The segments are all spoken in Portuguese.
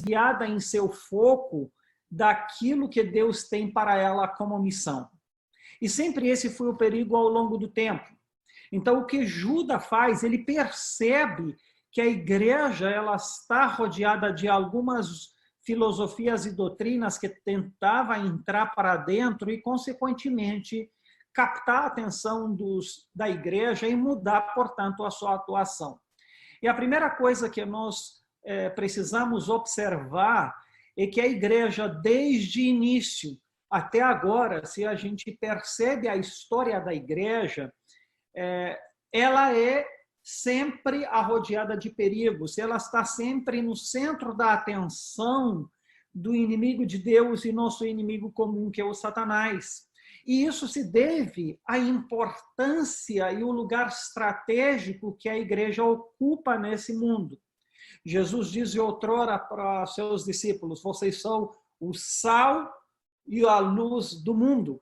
desviada em seu foco daquilo que Deus tem para ela como missão. E sempre esse foi o perigo ao longo do tempo. Então, o que Judas faz, ele percebe que a igreja ela está rodeada de algumas filosofias e doutrinas que tentavam entrar para dentro e, consequentemente, captar a atenção da igreja e mudar, portanto, a sua atuação. E a primeira coisa que nós precisamos observar é que a igreja, desde o início até agora, se a gente percebe a história da igreja, ela é sempre rodeada de perigos, ela está sempre no centro da atenção do inimigo de Deus e nosso inimigo comum, que é o Satanás. E isso se deve à importância e o lugar estratégico que a igreja ocupa nesse mundo. Jesus disse outrora para seus discípulos: vocês são o sal e a luz do mundo.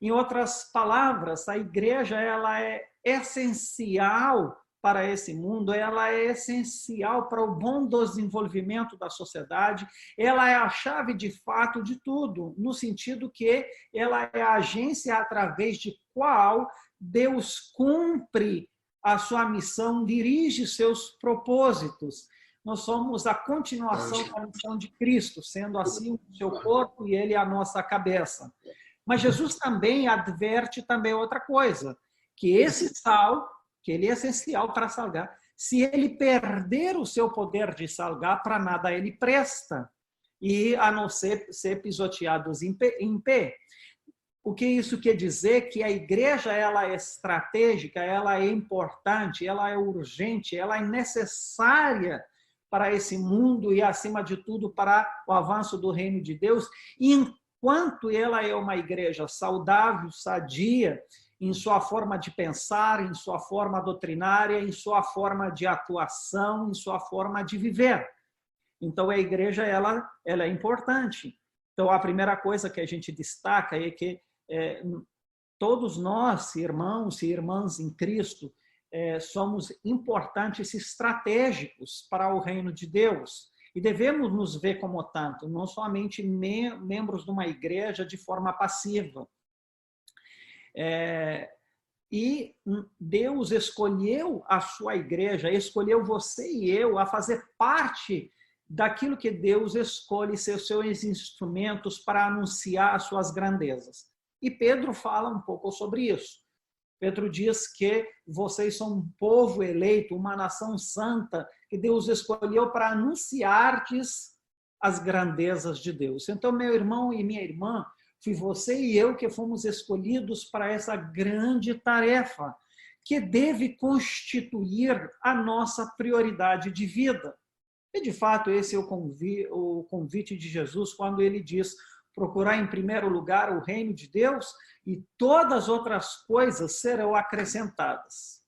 Em outras palavras, a igreja ela é essencial para esse mundo, ela é essencial para o bom desenvolvimento da sociedade, ela é a chave de fato de tudo, no sentido que ela é a agência através de qual Deus cumpre a sua missão, dirige seus propósitos. Nós somos a continuação da missão de Cristo, sendo assim o seu corpo e ele a nossa cabeça. Mas Jesus também adverte também outra coisa, que esse sal, que ele é essencial para salgar, se ele perder o seu poder de salgar, para nada ele presta, e a não ser pisoteados em pé. O que isso quer dizer? Que a igreja ela é estratégica, ela é importante, ela é urgente, ela é necessária para esse mundo e, acima de tudo, para o avanço do reino de Deus, enquanto ela é uma igreja saudável, sadia, em sua forma de pensar, em sua forma doutrinária, em sua forma de atuação, em sua forma de viver. Então, a igreja ela é importante. Então, a primeira coisa que a gente destaca é que todos nós, irmãos e irmãs em Cristo, somos importantes e estratégicos para o reino de Deus. E devemos nos ver como tanto, não somente membros de uma igreja de forma passiva. E Deus escolheu a sua igreja, escolheu você e eu a fazer parte daquilo que Deus escolhe ser seus instrumentos para anunciar as suas grandezas. E Pedro fala um pouco sobre isso. Pedro diz que vocês são um povo eleito, uma nação santa, que Deus escolheu para anunciar-lhes as grandezas de Deus. Então, meu irmão e minha irmã, fui você e eu que fomos escolhidos para essa grande tarefa, que deve constituir a nossa prioridade de vida. E, de fato, esse é o convite de Jesus, quando ele diz: procurar em primeiro lugar o reino de Deus e todas as outras coisas serão acrescentadas.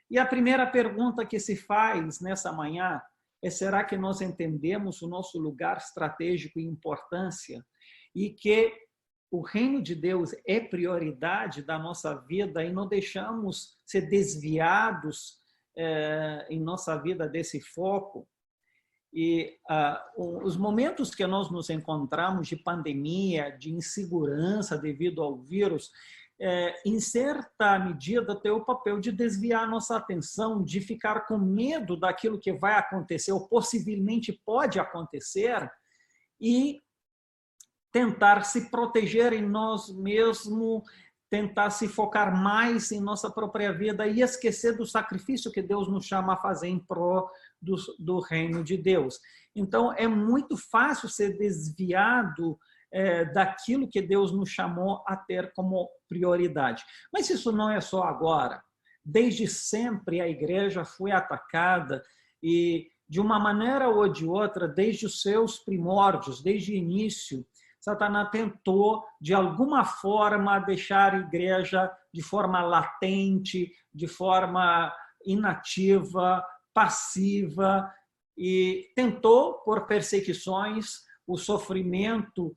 E a primeira pergunta que se faz nessa manhã é: será que nós entendemos o nosso lugar estratégico e importância e que o reino de Deus é prioridade da nossa vida e não deixamos ser desviados em nossa vida desse foco? E os momentos que nós nos encontramos de pandemia, de insegurança devido ao vírus, em certa medida tem o papel de desviar nossa atenção, de ficar com medo daquilo que vai acontecer ou possivelmente pode acontecer e tentar se proteger em nós mesmos, tentar se focar mais em nossa própria vida e esquecer do sacrifício que Deus nos chama a fazer em prol do reino de Deus. Então, é muito fácil ser desviado daquilo que Deus nos chamou a ter como prioridade. Mas isso não é só agora. Desde sempre a igreja foi atacada e, de uma maneira ou de outra, desde os seus primórdios, desde o início, Satanás tentou, de alguma forma, deixar a igreja de forma latente, de forma inativa, passiva, e tentou, por perseguições, o sofrimento,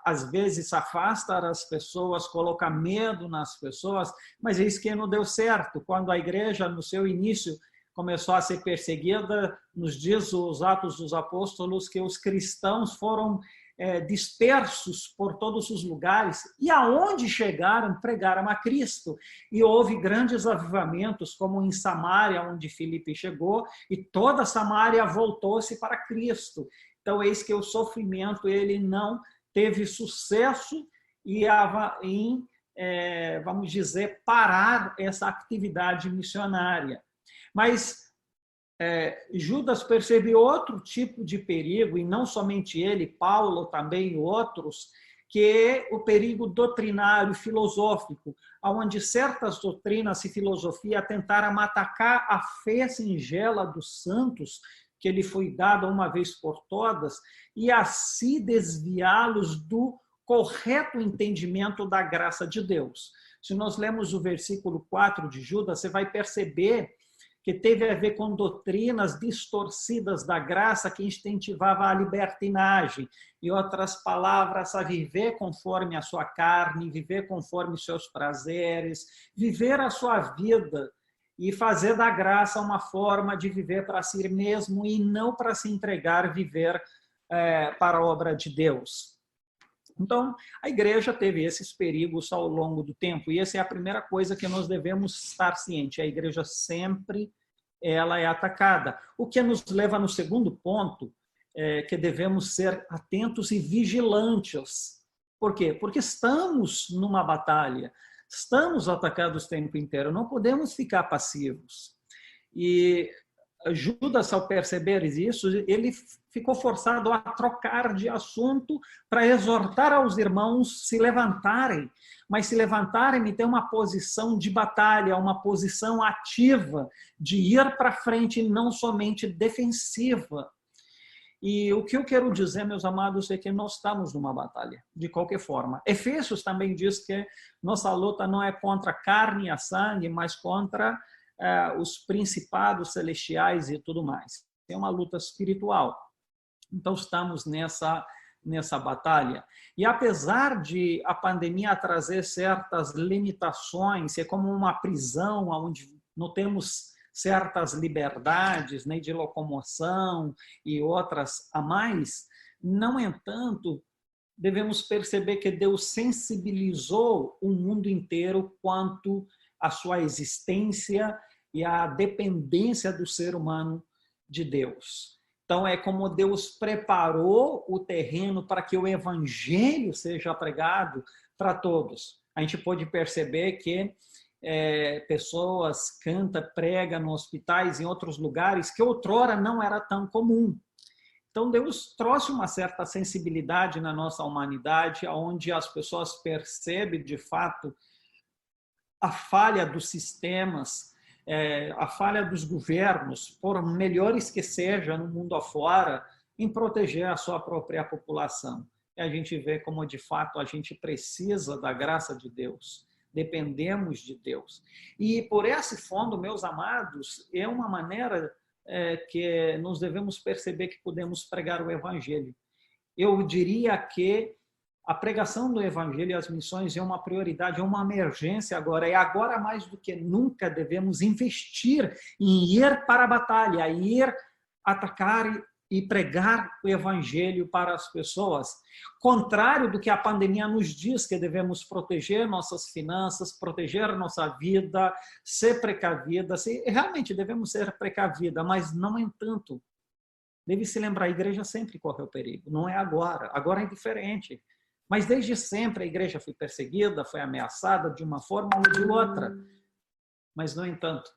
às vezes, afasta as pessoas, coloca medo nas pessoas, mas é isso que não deu certo. Quando a igreja, no seu início, começou a ser perseguida. Nos diz os Atos dos Apóstolos que os cristãos foram dispersos por todos os lugares e aonde chegaram, pregaram a Cristo. E houve grandes avivamentos, como em Samaria, onde Filipe chegou, e toda Samaria voltou-se para Cristo. Então, eis que o sofrimento ele não teve sucesso em, vamos dizer, parar essa atividade missionária. Mas Judas percebeu outro tipo de perigo, e não somente ele, Paulo também e outros, que é o perigo doutrinário, filosófico, onde certas doutrinas e filosofia tentaram atacar a fé singela dos santos, que lhe foi dada uma vez por todas, e assim desviá-los do correto entendimento da graça de Deus. Se nós lemos o versículo 4 de Judas, você vai perceber que teve a ver com doutrinas distorcidas da graça que incentivava a libertinagem. Em outras palavras, a viver conforme a sua carne, viver conforme os seus prazeres, viver a sua vida e fazer da graça uma forma de viver para si mesmo e não para se entregar, viver para a obra de Deus. Então, a igreja teve esses perigos ao longo do tempo, e essa é a primeira coisa que nós devemos estar cientes. A igreja sempre ela é atacada. O que nos leva no segundo ponto, que devemos ser atentos e vigilantes. Por quê? Porque estamos numa batalha, estamos atacados o tempo inteiro, não podemos ficar passivos. E Judas, ao perceber isso, ele ficou forçado a trocar de assunto para exortar aos irmãos se levantarem, mas se levantarem e ter uma posição de batalha, uma posição ativa, de ir para frente e não somente defensiva. E o que eu quero dizer, meus amados, é que nós estamos numa batalha, de qualquer forma. Efésios também diz que nossa luta não é contra carne e sangue, mas contra os principados celestiais e tudo mais. É uma luta espiritual. Então, estamos nessa batalha. E apesar de a pandemia trazer certas limitações, é como uma prisão onde não temos certas liberdades, né, de locomoção e outras a mais, no entanto, devemos perceber que Deus sensibilizou o mundo inteiro quanto à sua existência e à dependência do ser humano de Deus. Então, é como Deus preparou o terreno para que o evangelho seja pregado para todos. A gente pode perceber que pessoas cantam, pregam nos hospitais, em outros lugares, que outrora não era tão comum. Então, Deus trouxe uma certa sensibilidade na nossa humanidade, onde as pessoas percebem, de fato, a falha dos sistemas, a falha dos governos, por melhores que sejam no mundo afora, em proteger a sua própria população. E a gente vê como, de fato, a gente precisa da graça de Deus, dependemos de Deus. E por esse fundo, meus amados, é uma maneira que nós devemos perceber que podemos pregar o Evangelho. Eu diria que a pregação do Evangelho e as missões é uma prioridade, é uma emergência agora. E agora, mais do que nunca, devemos investir em ir para a batalha, ir atacar e pregar o Evangelho para as pessoas. Contrário do que a pandemia nos diz, que devemos proteger nossas finanças, proteger nossa vida, ser precavida. Realmente devemos ser precavida, mas não entanto. Deve se lembrar, a igreja sempre correu perigo, não é agora. Agora é diferente. Mas desde sempre a igreja foi perseguida, foi ameaçada de uma forma ou de outra. Mas, no entanto,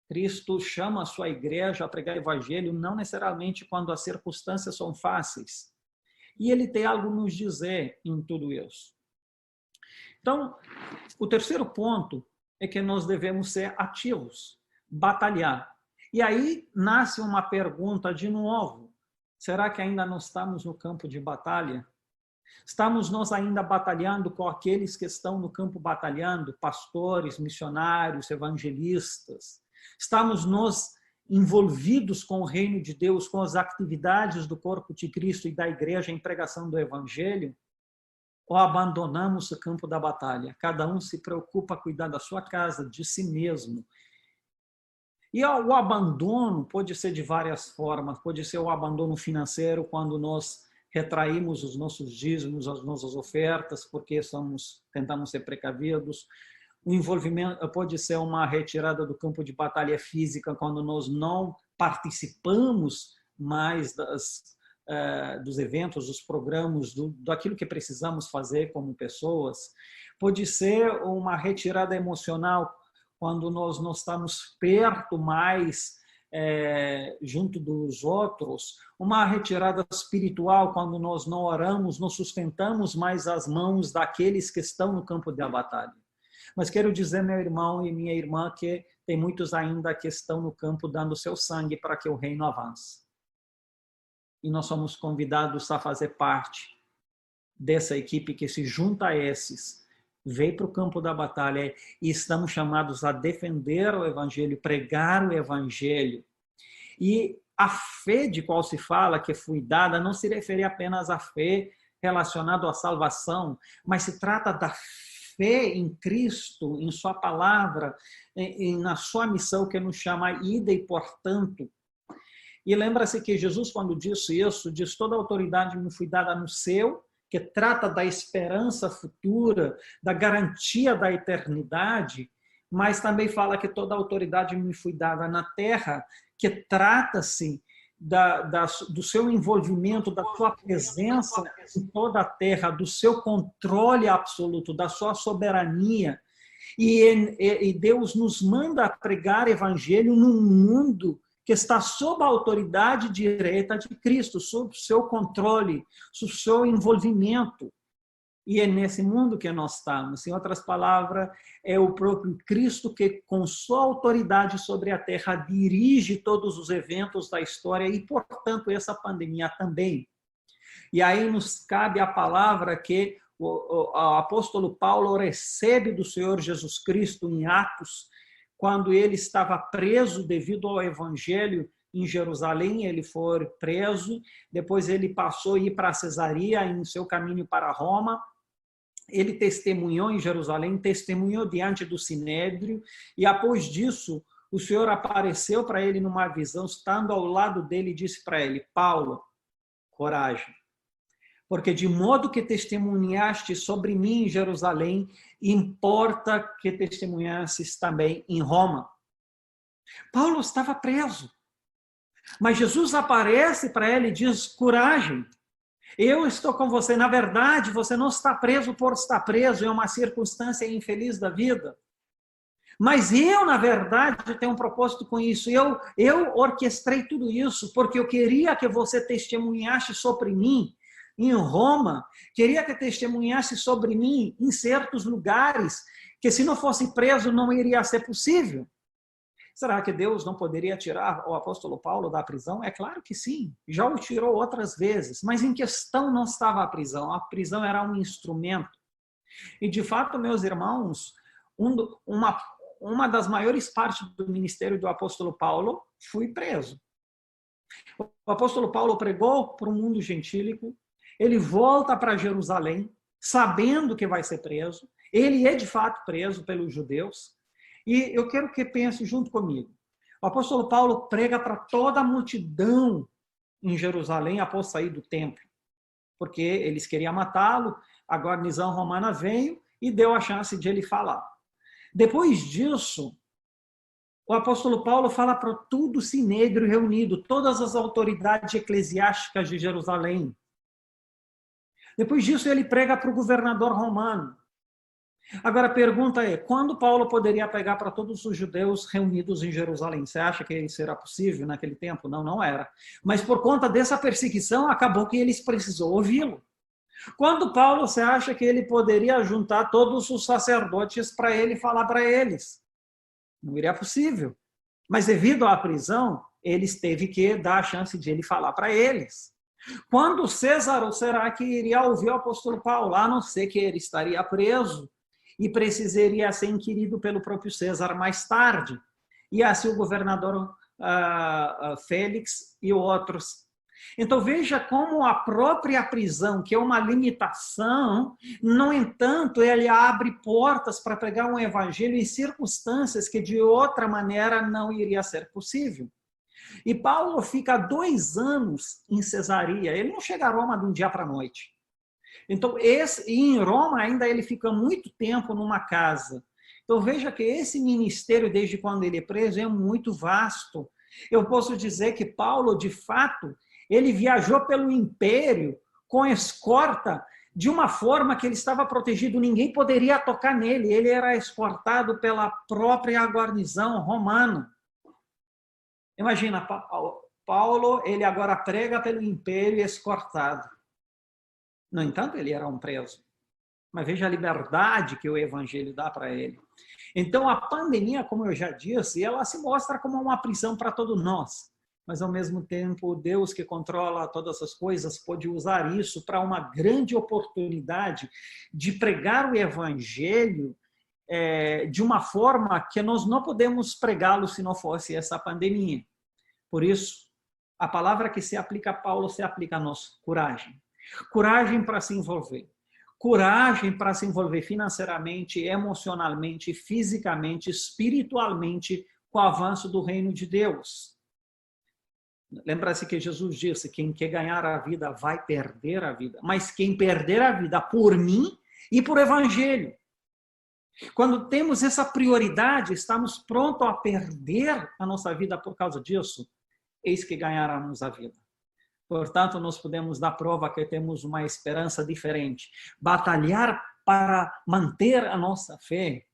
Cristo chama a sua igreja a pregar o evangelho não necessariamente quando as circunstâncias são fáceis. E ele tem algo a nos dizer em tudo isso. Então, o terceiro ponto é que nós devemos ser ativos, batalhar. E aí nasce uma pergunta de novo. Será que ainda não estamos no campo de batalha? Estamos nós ainda batalhando com aqueles que estão no campo batalhando, pastores, missionários, evangelistas. Estamos nós envolvidos com o reino de Deus, com as atividades do corpo de Cristo e da igreja em pregação do evangelho? Ou abandonamos o campo da batalha? Cada um se preocupa a cuidar da sua casa, de si mesmo. E o abandono pode ser de várias formas. Pode ser o abandono financeiro, quando nós retraímos os nossos dízimos, as nossas ofertas, porque tentamos ser precavidos. O envolvimento pode ser uma retirada do campo de batalha física, quando nós não participamos mais dos eventos, dos programas, daquilo que precisamos fazer como pessoas. Pode ser uma retirada emocional, quando nós não estamos perto mais, junto dos outros. Uma retirada espiritual, quando nós não oramos, não sustentamos mais as mãos daqueles que estão no campo da batalha. Mas quero dizer, meu irmão e minha irmã, que tem muitos ainda que estão no campo dando seu sangue para que o reino avance. E nós somos convidados a fazer parte dessa equipe que se junta a esses, veio para o campo da batalha, e estamos chamados a defender o evangelho, pregar o evangelho. E a fé de qual se fala que foi dada não se refere apenas à fé relacionada à salvação, mas se trata da fé em Cristo, em sua palavra, na sua missão que nos chama ida e portanto. E lembra-se que Jesus, quando disse isso, diz: toda a autoridade me foi dada no céu, que trata da esperança futura, da garantia da eternidade, mas também fala que toda a autoridade me foi dada na terra, que trata-se do seu envolvimento, da sua presença em toda a terra, do seu controle absoluto, da sua soberania. E Deus nos manda pregar evangelho num mundo que está sob a autoridade direta de Cristo, sob o seu controle, sob o seu envolvimento. E é nesse mundo que nós estamos. Em outras palavras, é o próprio Cristo que, com sua autoridade sobre a terra, dirige todos os eventos da história e, portanto, essa pandemia também. E aí nos cabe a palavra que o apóstolo Paulo recebe do Senhor Jesus Cristo em Atos, quando ele estava preso devido ao evangelho em Jerusalém. Ele foi preso, depois ele passou a ir para Cesareia em seu caminho para Roma. Ele testemunhou em Jerusalém, testemunhou diante do Sinédrio, e após disso o Senhor apareceu para ele numa visão, estando ao lado dele, e disse para ele: Paulo, coragem, porque de modo que testemunhaste sobre mim em Jerusalém, importa que testemunhasses também em Roma. Paulo estava preso, mas Jesus aparece para ele e diz: coragem, eu estou com você. Na verdade, você não está preso por estar preso, é uma circunstância infeliz da vida. Mas eu, na verdade, tenho um propósito com isso. Eu orquestrei tudo isso porque eu queria que você testemunhasse sobre mim em Roma, queria que testemunhasse sobre mim em certos lugares, que se não fosse preso não iria ser possível. Será que Deus não poderia tirar o apóstolo Paulo da prisão? É claro que sim, já o tirou outras vezes, mas em questão não estava a prisão era um instrumento. E de fato, meus irmãos, uma das maiores partes do ministério do apóstolo Paulo foi preso. O apóstolo Paulo pregou para o mundo gentílico, ele volta para Jerusalém, sabendo que vai ser preso, ele é de fato preso pelos judeus, e eu quero que pense junto comigo. O apóstolo Paulo prega para toda a multidão em Jerusalém após sair do templo, porque eles queriam matá-lo, a guarnição romana veio e deu a chance de ele falar. Depois disso, o apóstolo Paulo fala para todo o sinédrio reunido, todas as autoridades eclesiásticas de Jerusalém. Depois disso, ele prega para o governador romano. Agora, a pergunta é, quando Paulo poderia pregar para todos os judeus reunidos em Jerusalém? Você acha que isso era possível naquele tempo? Não, não era. Mas por conta dessa perseguição, acabou que eles precisou ouvi-lo. Quando Paulo, você acha que ele poderia juntar todos os sacerdotes para ele falar para eles? Não iria possível. Mas devido à prisão, eles teve que dar a chance de ele falar para eles. Quando César, ou será que iria ouvir o apóstolo Paulo? A não ser que ele estaria preso e precisaria ser inquirido pelo próprio César mais tarde. E assim o governador Félix e outros. Então veja como a própria prisão, que é uma limitação, no entanto, ele abre portas para pregar um evangelho em circunstâncias que de outra maneira não iria ser possível. E Paulo fica 2 anos em Cesareia, ele não chega a Roma de um dia para a noite. Então, em Roma ainda ele fica muito tempo numa casa. Então veja que esse ministério, desde quando ele é preso, é muito vasto. Eu posso dizer que Paulo, de fato, ele viajou pelo império com escorta de uma forma que ele estava protegido, ninguém poderia tocar nele, ele era escortado pela própria guarnição romana. Imagina, Paulo, ele agora prega pelo império escortado. No entanto, ele era um preso. Mas veja a liberdade que o evangelho dá para ele. Então, a pandemia, como eu já disse, ela se mostra como uma prisão para todos nós. Mas, ao mesmo tempo, Deus que controla todas as coisas pode usar isso para uma grande oportunidade de pregar o evangelho de uma forma que nós não podemos pregá-lo se não fosse essa pandemia. Por isso, a palavra que se aplica a Paulo se aplica a nós: coragem. Coragem para se envolver. Coragem para se envolver financeiramente, emocionalmente, fisicamente, espiritualmente com o avanço do reino de Deus. Lembra-se que Jesus disse: quem quer ganhar a vida vai perder a vida, mas quem perder a vida por mim e por evangelho. Quando temos essa prioridade, estamos prontos a perder a nossa vida por causa disso, eis que ganharemos a vida. Portanto, nós podemos dar prova que temos uma esperança diferente. Batalhar para manter a nossa fé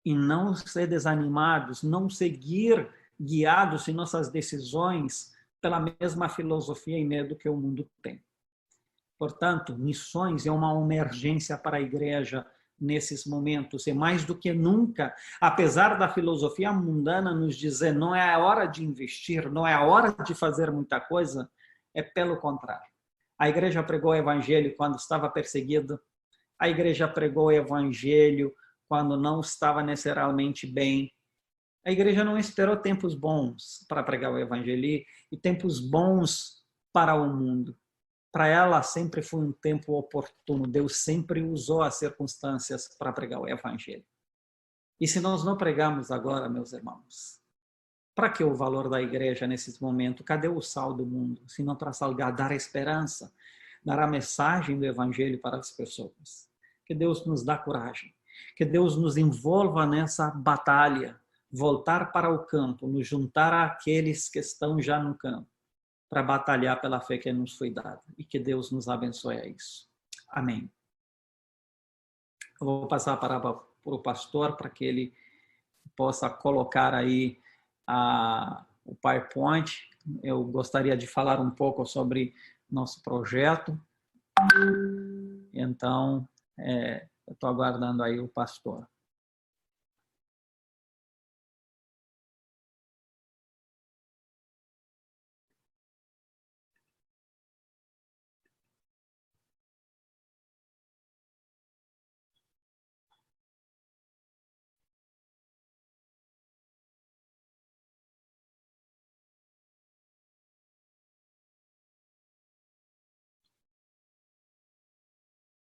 e não ser desanimados, não seguir guiados em nossas decisões pela mesma filosofia e medo que o mundo tem. Portanto, missões é uma emergência para a igreja nesses momentos, e mais do que nunca, apesar da filosofia mundana nos dizer não é a hora de investir, não é a hora de fazer muita coisa, é pelo contrário. A igreja pregou o evangelho quando estava perseguida, a igreja pregou o evangelho quando não estava necessariamente bem. A igreja não esperou tempos bons para pregar o evangelho e tempos bons para o mundo. Para ela sempre foi um tempo oportuno. Deus sempre usou as circunstâncias para pregar o evangelho. E se nós não pregamos agora, meus irmãos, para que o valor da igreja nesses momentos? Cadê o sal do mundo? Se não para salgar, dar esperança, dar a mensagem do evangelho para as pessoas. Que Deus nos dá coragem. Que Deus nos envolva nessa batalha. Voltar para o campo, nos juntar àqueles que estão já no campo, para batalhar pela fé que nos foi dada. E que Deus nos abençoe a isso. Amém. Eu vou passar a palavra para o pastor, para que ele possa colocar aí o PowerPoint. Eu gostaria de falar um pouco sobre nosso projeto. Então, eu estou aguardando aí o pastor.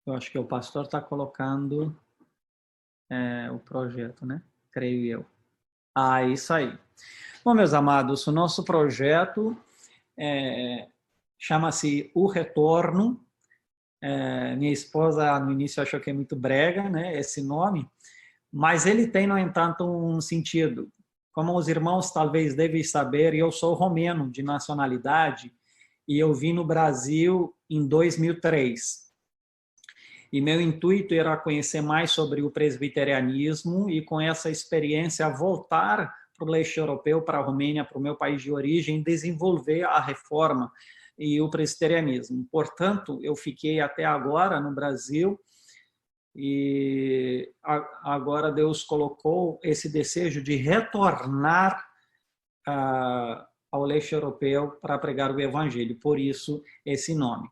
Eu acho que o pastor está colocando o projeto, né? Creio eu. Isso aí. Bom, meus amados, o nosso projeto chama-se O Retorno. Minha esposa, no início, achou que é muito brega, né, esse nome, mas ele tem, no entanto, um sentido. Como os irmãos talvez devem saber, eu sou romeno de nacionalidade e eu vim no Brasil em 2003. E meu intuito era conhecer mais sobre o presbiterianismo e, com essa experiência, voltar para o leste europeu, para a Romênia, para o meu país de origem, desenvolver a reforma e o presbiterianismo. Portanto, eu fiquei até agora no Brasil e agora Deus colocou esse desejo de retornar ao leste europeu para pregar o evangelho. Por isso, esse nome.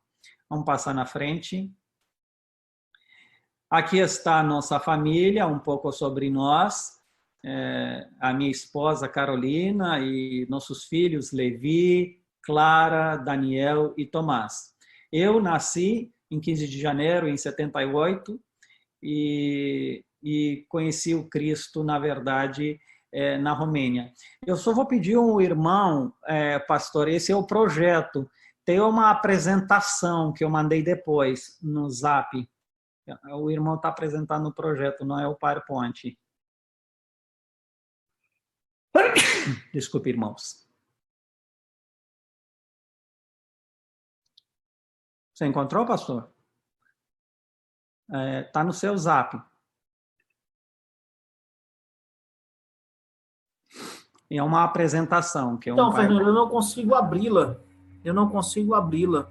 Vamos passar na frente. Aqui está a nossa família, um pouco sobre nós. a minha esposa Carolina e nossos filhos Levi, Clara, Daniel e Tomás. Eu nasci em 15 de janeiro, em 78, e conheci o Cristo, na verdade, na Romênia. Eu só vou pedir um irmão, pastor, esse é o projeto. Tem uma apresentação que eu mandei depois no Zap. O irmão está apresentando o projeto, não é o PowerPoint. Desculpe, irmãos. Você encontrou, pastor? Está no seu Zap. E é uma apresentação. Que é então, Fernando, eu não consigo abri-la. Eu não consigo abri-la.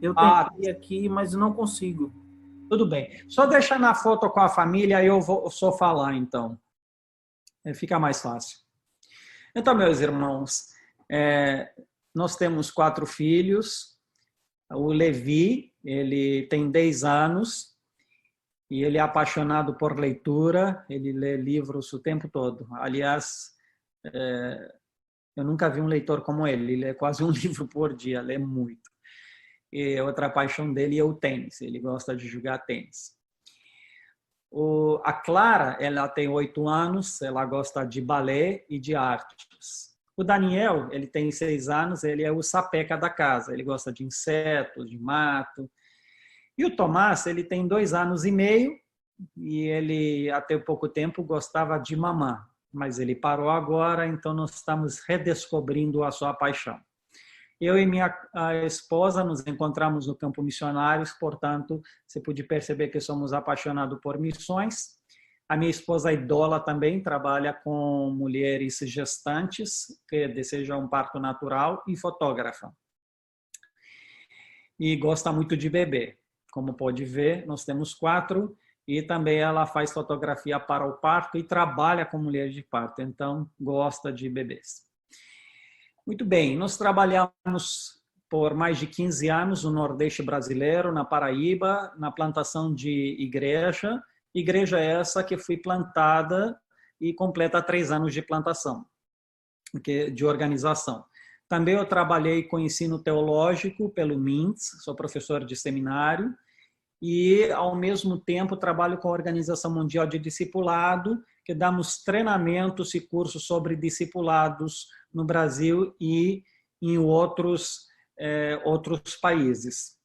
Eu tentei aqui, mas não consigo. Tudo bem. Só deixar na foto com a família, aí eu vou só falar, então. Fica mais fácil. Então, meus irmãos, nós temos 4 filhos. O Levi, ele tem 10 anos e ele é apaixonado por leitura. Ele lê livros o tempo todo. Aliás, eu nunca vi um leitor como ele. Ele lê quase um livro por dia, lê muito. E outra paixão dele é o tênis. Ele gosta de jogar tênis. A Clara, ela tem 8 anos, ela gosta de balé e de artes. O Daniel, ele tem 6 anos, ele é o sapeca da casa, ele gosta de insetos, de mato. E o Tomás, ele tem 2 anos e meio, e ele, até pouco tempo, gostava de mamar. Mas ele parou agora, então nós estamos redescobrindo a sua paixão. Eu e minha esposa nos encontramos no campo missionários, portanto, você pode perceber que somos apaixonados por missões. A minha esposa Idola também trabalha com mulheres gestantes que desejam um parto natural e fotógrafa. E gosta muito de bebê. Como pode ver, nós temos 4 e também ela faz fotografia para o parto e trabalha com mulheres de parto, então gosta de bebês. Muito bem, nós trabalhamos por mais de 15 anos no Nordeste brasileiro, na Paraíba, na plantação de igreja. Igreja essa que foi plantada e completa 3 anos de plantação, de organização. Também eu trabalhei com ensino teológico pelo MINTS, sou professor de seminário, e, ao mesmo tempo, trabalho com a Organização Mundial de Discipulado, que damos treinamentos e cursos sobre discipulados no Brasil e em outros países.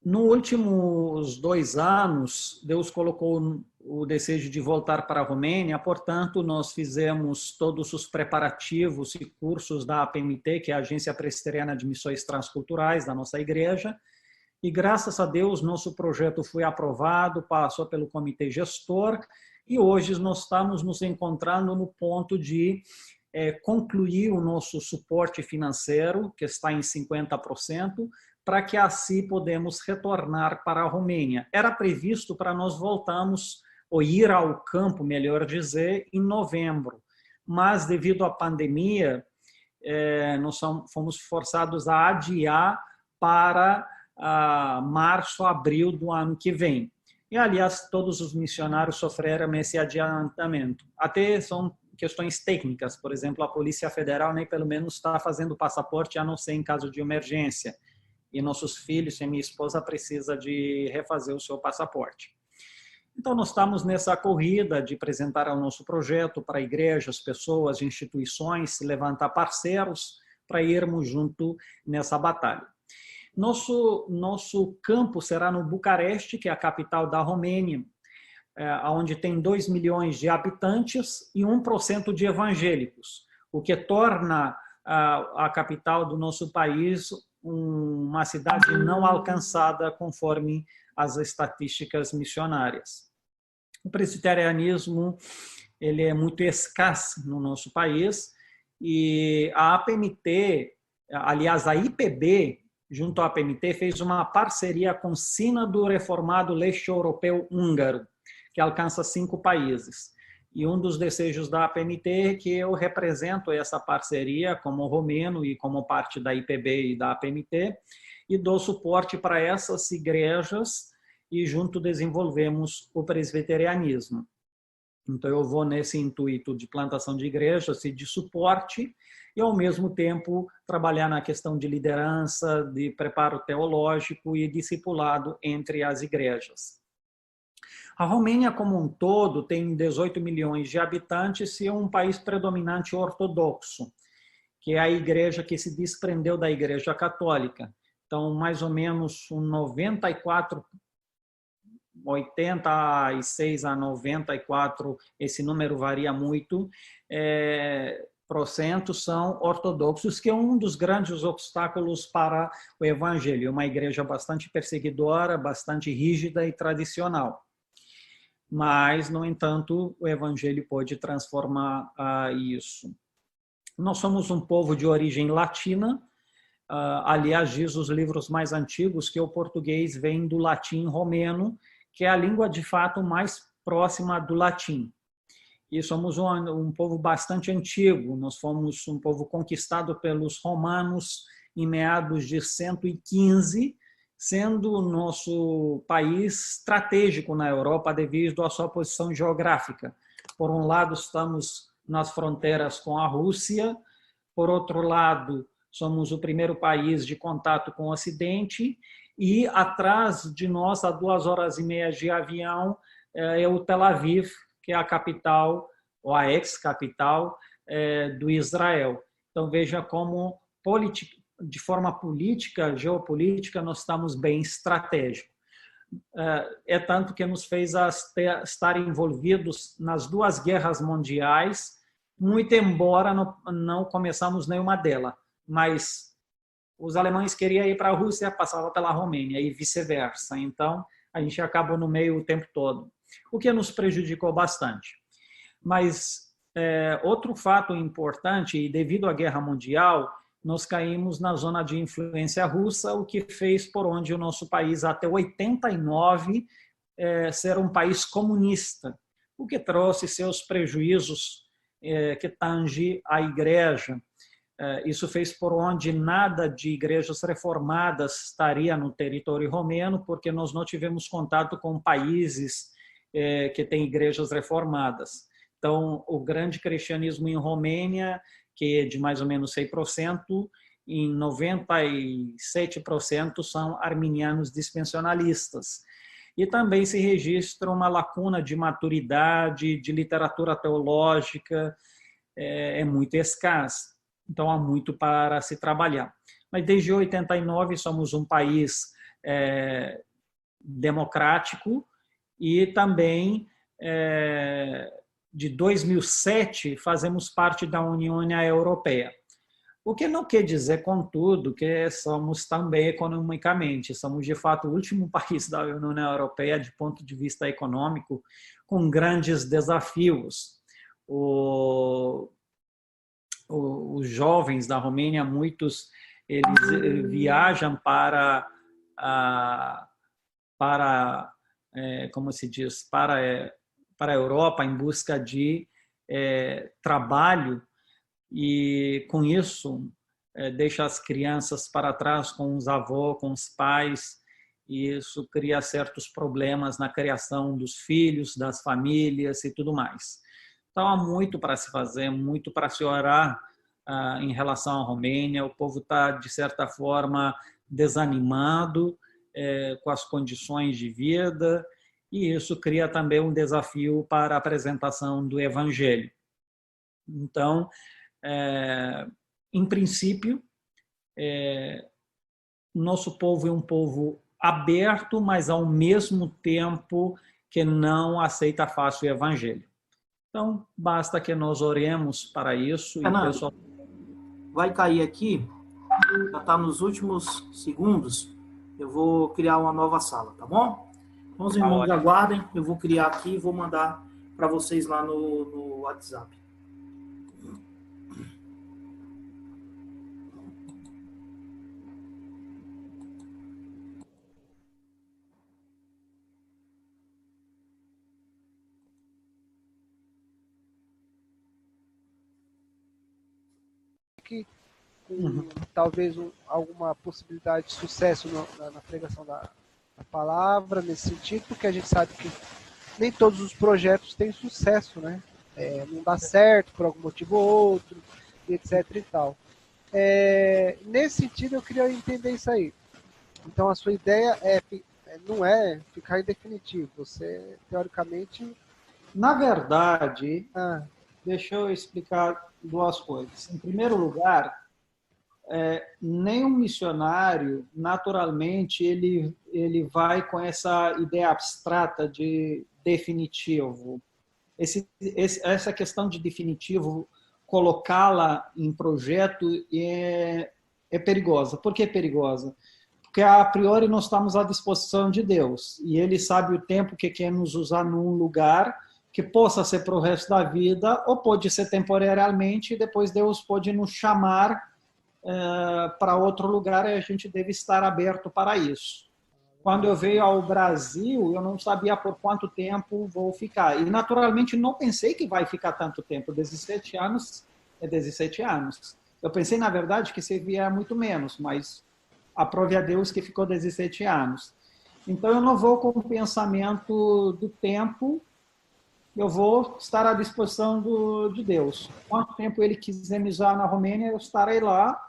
Nos últimos 2 anos, Deus colocou o desejo de voltar para a Romênia, portanto, nós fizemos todos os preparativos e cursos da APMT, que é a Agência Presbiteriana de Missões Transculturais da nossa igreja, e graças a Deus nosso projeto foi aprovado, passou pelo comitê gestor e hoje nós estamos nos encontrando no ponto de concluir o nosso suporte financeiro, que está em 50%, para que assim podemos retornar para a Romênia. Era previsto para nós voltarmos, ou ir ao campo, melhor dizer, em novembro, mas devido à pandemia, nós fomos forçados a adiar para março, abril do ano que vem. E, aliás, todos os missionários sofreram esse adiantamento. Até são questões técnicas, por exemplo, a Polícia Federal nem pelo menos está fazendo passaporte, a não ser em caso de emergência. E nossos filhos e minha esposa precisam de refazer o seu passaporte. Então, nós estamos nessa corrida de apresentar o nosso projeto para igrejas, pessoas, instituições, levantar parceiros para irmos junto nessa batalha. Nosso campo será no Bucareste, que é a capital da Romênia, onde tem 2 milhões de habitantes e 1% de evangélicos, o que torna a capital do nosso país uma cidade não alcançada conforme as estatísticas missionárias. O presbiterianismo ele é muito escasso no nosso país e a APMT, aliás, a IPB, junto à APMT, fez uma parceria com o Sínodo Reformado Leste Europeu Húngaro, que alcança 5 países. E um dos desejos da APMT é que eu represento essa parceria como romeno e como parte da IPB e da APMT, e dou suporte para essas igrejas e junto desenvolvemos o presbiterianismo. Então, eu vou nesse intuito de plantação de igrejas e de suporte, e, ao mesmo tempo, trabalhar na questão de liderança, de preparo teológico e discipulado entre as igrejas. A Romênia, como um todo, tem 18 milhões de habitantes e é um país predominante ortodoxo, que é a igreja que se desprendeu da Igreja Católica. Então, mais ou menos um 86 a 94, esse número varia muito, procentos são ortodoxos, que é um dos grandes obstáculos para o evangelho. É uma igreja bastante perseguidora, bastante rígida e tradicional. Mas, no entanto, o evangelho pode transformar isso. Nós somos um povo de origem latina. Aliás, diz os livros mais antigos que o português vem do latim romeno, que é a língua, de fato, mais próxima do latim. E somos um povo bastante antigo. Nós fomos um povo conquistado pelos romanos em meados de 115, sendo o nosso país estratégico na Europa devido à sua posição geográfica. Por um lado, estamos nas fronteiras com a Rússia, por outro lado, somos o primeiro país de contato com o Ocidente, e atrás de nós, a 2 horas e meia de avião, é o Tel Aviv, que é a capital, ou a ex-capital do Israel. Então, veja como, de forma política, geopolítica, nós estamos bem estratégicos. É tanto que nos fez estar envolvidos nas 2 guerras mundiais, muito embora não começamos nenhuma delas, mas os alemães queriam ir para a Rússia, passava pela Romênia e vice-versa. Então, a gente acabou no meio o tempo todo, o que nos prejudicou bastante. Mas outro fato importante, e devido à Guerra Mundial, nós caímos na zona de influência russa, o que fez por onde o nosso país, até 89, ser um país comunista, o que trouxe seus prejuízos que tange a igreja. Isso fez por onde nada de igrejas reformadas estaria no território romeno, porque nós não tivemos contato com países que têm igrejas reformadas. Então, o grande cristianismo em Romênia, que é de mais ou menos 6%, em 97% são arminianos dispensionalistas. E também se registra uma lacuna de maturidade, de literatura teológica, é muito escassa. Então, há muito para se trabalhar. Mas desde 89 somos um país democrático e também, de 2007, fazemos parte da União Europeia. O que não quer dizer, contudo, que somos também economicamente. Somos, de fato, o último país da União Europeia, de ponto de vista econômico, com grandes desafios. Os jovens da Romênia, muitos, eles viajam para como se diz, para a Europa em busca de trabalho, e com isso deixa as crianças para trás com os avós, com os pais, e isso cria certos problemas na criação dos filhos, das famílias e tudo mais. Então, há muito para se fazer, muito para se orar em relação à Romênia. O povo está, de certa forma, desanimado com as condições de vida, e isso cria também um desafio para a apresentação do Evangelho. Então, em princípio, nosso povo é um povo aberto, mas ao mesmo tempo que não aceita fácil o Evangelho. Então, basta que nós oremos para isso. Fernando, e pessoal... vai cair aqui, já está nos últimos segundos, eu vou criar uma nova sala, tá bom? Então, os irmãos aguardem, eu vou criar aqui e vou mandar para vocês lá no WhatsApp. Com talvez alguma possibilidade de sucesso na pregação da palavra, nesse sentido, porque a gente sabe que nem todos os projetos têm sucesso, né? Não dá certo por algum motivo ou outro, etc e tal. Nesse sentido, eu queria entender isso aí. Então, a sua ideia não é ficar em definitivo. Você, teoricamente... Na verdade, Ah, deixa eu explicar duas coisas. Em primeiro lugar, nenhum missionário, naturalmente, ele vai com essa ideia abstrata de definitivo. Essa questão de definitivo, colocá-la em projeto é perigosa. Por que perigosa? Porque, a priori, nós estamos à disposição de Deus, e Ele sabe o tempo que quer nos usar num lugar que possa ser para o resto da vida, ou pode ser temporariamente, e depois Deus pode nos chamar para outro lugar, e a gente deve estar aberto para isso. Quando eu veio ao Brasil, eu não sabia por quanto tempo vou ficar. E, naturalmente, não pensei que vai ficar tanto tempo. 17 anos é 17 anos. Eu pensei, na verdade, que seria muito menos, mas aprove a Deus que ficou 17 anos. Então, eu não vou com o pensamento do tempo, eu vou estar à disposição de Deus. Quanto tempo Ele quiser me usar na Romênia, eu estarei lá.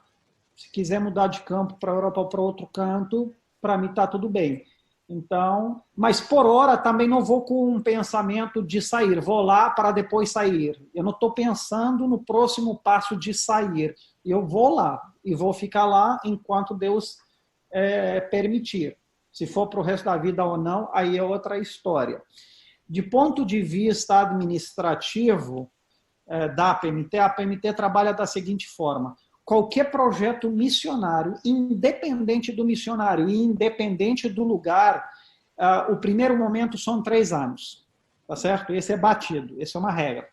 Se quiser mudar de campo para a Europa ou para outro canto, para mim está tudo bem. Então, mas por hora também não vou com um pensamento de sair, vou lá para depois sair. Eu não estou pensando no próximo passo de sair. Eu vou lá e vou ficar lá enquanto Deus permitir. Se for para o resto da vida ou não, aí é outra história. De ponto de vista administrativo da APMT, a APMT trabalha da seguinte forma: qualquer projeto missionário, independente do missionário e independente do lugar, o primeiro momento são 3 anos, tá certo? Esse é batido, essa é uma regra.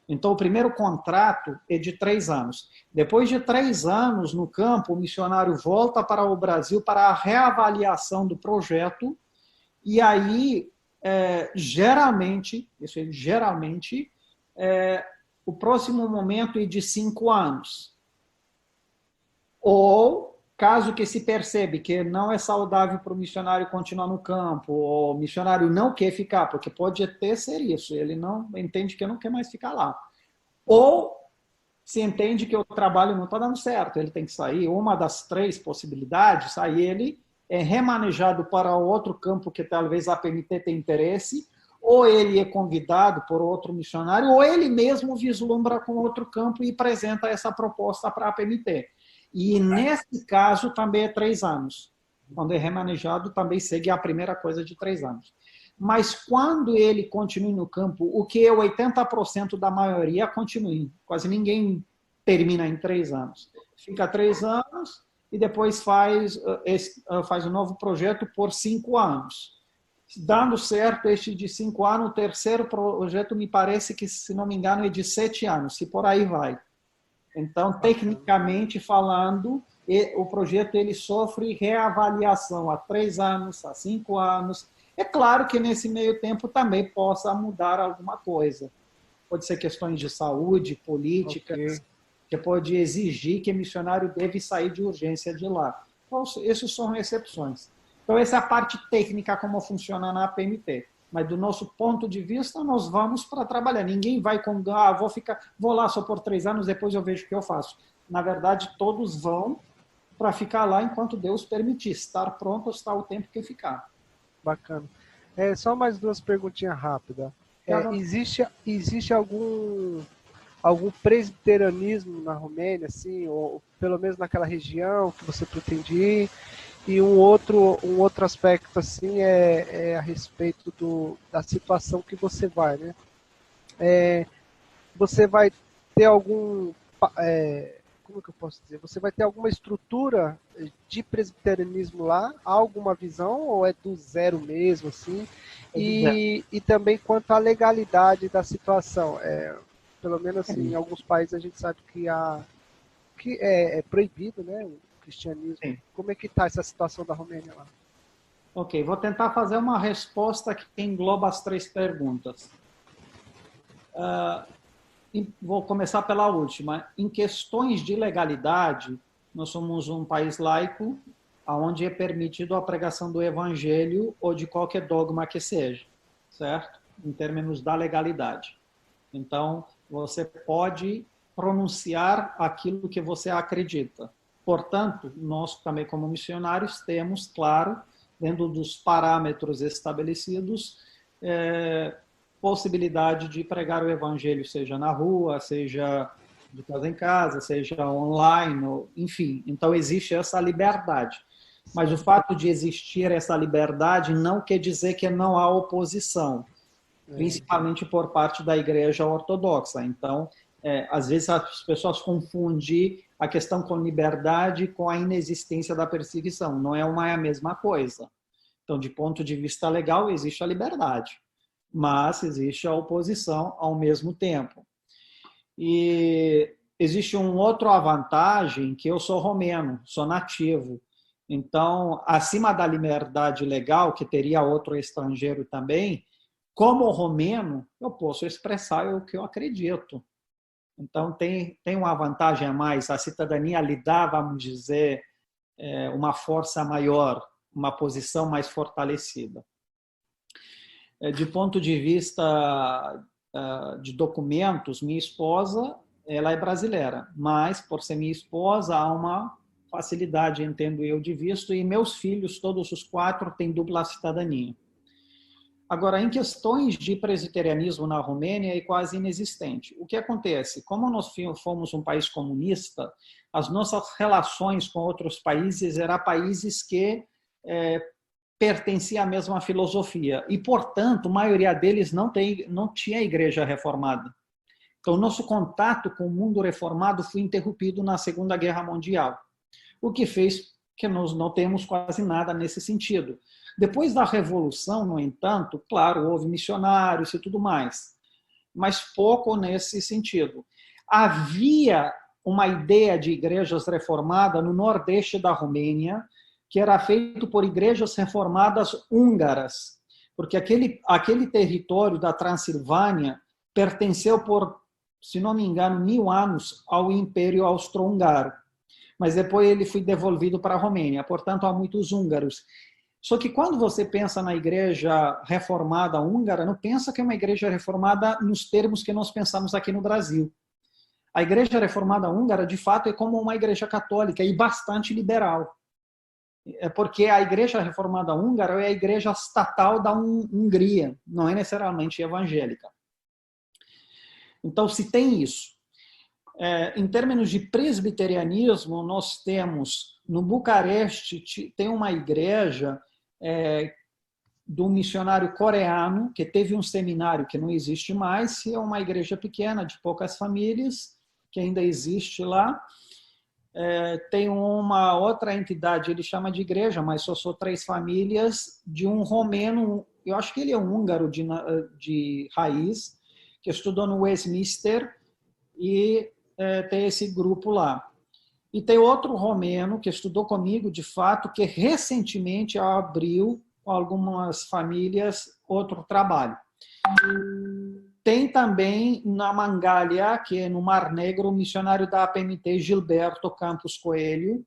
Então, o primeiro contrato é de 3 anos. Depois de 3 anos no campo, o missionário volta para o Brasil para a reavaliação do projeto, e aí, geralmente, o próximo momento é de 5 anos. Ou, caso que se percebe que não é saudável para o missionário continuar no campo, ou o missionário não quer ficar, porque pode até ser isso, ele não entende que não quer mais ficar lá. Ou se entende que o trabalho não está dando certo, ele tem que sair. Uma das 3 possibilidades, aí ele é remanejado para outro campo que talvez a PMT tenha interesse, ou ele é convidado por outro missionário, ou ele mesmo vislumbra com outro campo e apresenta essa proposta para a PMT. E, nesse caso, também é 3 anos. Quando é remanejado, também segue a primeira coisa de 3 anos. Mas, quando ele continua no campo, o que é 80% da maioria, continua. Quase ninguém termina em 3 anos. Fica 3 anos e depois faz um novo projeto por 5 anos. Dando certo este de 5 anos, o terceiro projeto me parece que, se não me engano, é de 7 anos, se por aí vai. Então, tecnicamente falando, o projeto ele sofre reavaliação a 3 anos, a 5 anos. É claro que nesse meio tempo também possa mudar alguma coisa. Pode ser questões de saúde, políticas, que pode exigir que o missionário deve sair de urgência de lá. Então, essas são exceções. Então, essa é a parte técnica como funciona na PMT. Mas, do nosso ponto de vista, nós vamos para trabalhar. Ninguém vai com, vou lá só por 3 anos, depois eu vejo o que eu faço. Na verdade, todos vão para ficar lá enquanto Deus permitir. Estar pronto está o tempo que ficar. Bacana. Só mais 2 perguntinhas rápidas. Existe algum presbiterianismo na Romênia, assim, ou pelo menos naquela região que você pretende ir? E um outro aspecto assim é a respeito da situação que você vai, né? Você vai ter como que eu posso dizer? Você vai ter alguma estrutura de presbiterianismo lá? Há alguma visão ou é do zero mesmo, assim? E também quanto à legalidade da situação. Pelo menos assim, em alguns países a gente sabe que é proibido, né? Cristianismo. Sim. Como é que está essa situação da Romênia lá? Ok, vou tentar fazer uma resposta que engloba as 3 perguntas. Vou começar pela última. Em questões de legalidade, nós somos um país laico, onde é permitido a pregação do evangelho ou de qualquer dogma que seja, certo? em termos da legalidade. Então, você pode pronunciar aquilo que você acredita. Portanto, nós também, como missionários, temos, claro, dentro dos parâmetros estabelecidos, possibilidade de pregar o evangelho, seja na rua, seja de casa em casa, seja online, enfim. Então, existe essa liberdade. Mas o fato de existir essa liberdade não quer dizer que não há oposição, principalmente por parte da Igreja Ortodoxa. Então, às vezes as pessoas confundem a questão com liberdade com a inexistência da perseguição. Não é a mesma coisa. Então, de ponto de vista legal, existe a liberdade, mas existe a oposição ao mesmo tempo. E existe uma outra vantagem, que eu sou romeno, sou nativo. Então, acima da liberdade legal, que teria outro estrangeiro também, como romeno, eu posso expressar o que eu acredito. Então, tem uma vantagem a mais. A cidadania lhe dá, vamos dizer, uma força maior, uma posição mais fortalecida. De ponto de vista de documentos, minha esposa, ela é brasileira, mas, por ser minha esposa, há uma facilidade, entendo eu, de visto, e meus filhos, todos os 4, têm dupla cidadania. Agora, em questões de presbiterianismo na Romênia, é quase inexistente. O que acontece? Como nós fomos um país comunista, as nossas relações com outros países eram países que pertenciam à mesma filosofia. E, portanto, a maioria deles não tinha igreja reformada. Então, nosso contato com o mundo reformado foi interrompido na Segunda Guerra Mundial, o que fez que nós não temos quase nada nesse sentido. Depois da Revolução, no entanto, claro, houve missionários e tudo mais, mas pouco nesse sentido. Havia uma ideia de igrejas reformadas no nordeste da Romênia, que era feito por igrejas reformadas húngaras, porque aquele território da Transilvânia pertenceu por, se não me engano, 1000 anos ao Império Austro-Húngaro, mas depois ele foi devolvido para a Romênia, portanto há muitos húngaros. Só que quando você pensa na igreja reformada húngara, não pensa que é uma igreja reformada nos termos que nós pensamos aqui no Brasil. A igreja reformada húngara, de fato, é como uma igreja católica e bastante liberal. É porque a igreja reformada húngara é a igreja estatal da Hungria, não é necessariamente evangélica. Então, se tem isso. Em termos de presbiterianismo, nós temos, no Bucareste, tem uma igreja de um missionário coreano, que teve um seminário que não existe mais, e é uma igreja pequena, de poucas famílias, que ainda existe lá. Tem uma outra entidade, ele chama de igreja, mas só são 3 famílias, de um romeno, eu acho que ele é um húngaro de raiz, que estudou no Westminster, e tem esse grupo lá. E tem outro romeno que estudou comigo, de fato, que recentemente abriu algumas famílias outro trabalho. Tem também na Mangália, que é no Mar Negro, o missionário da APMT, Gilberto Campos Coelho,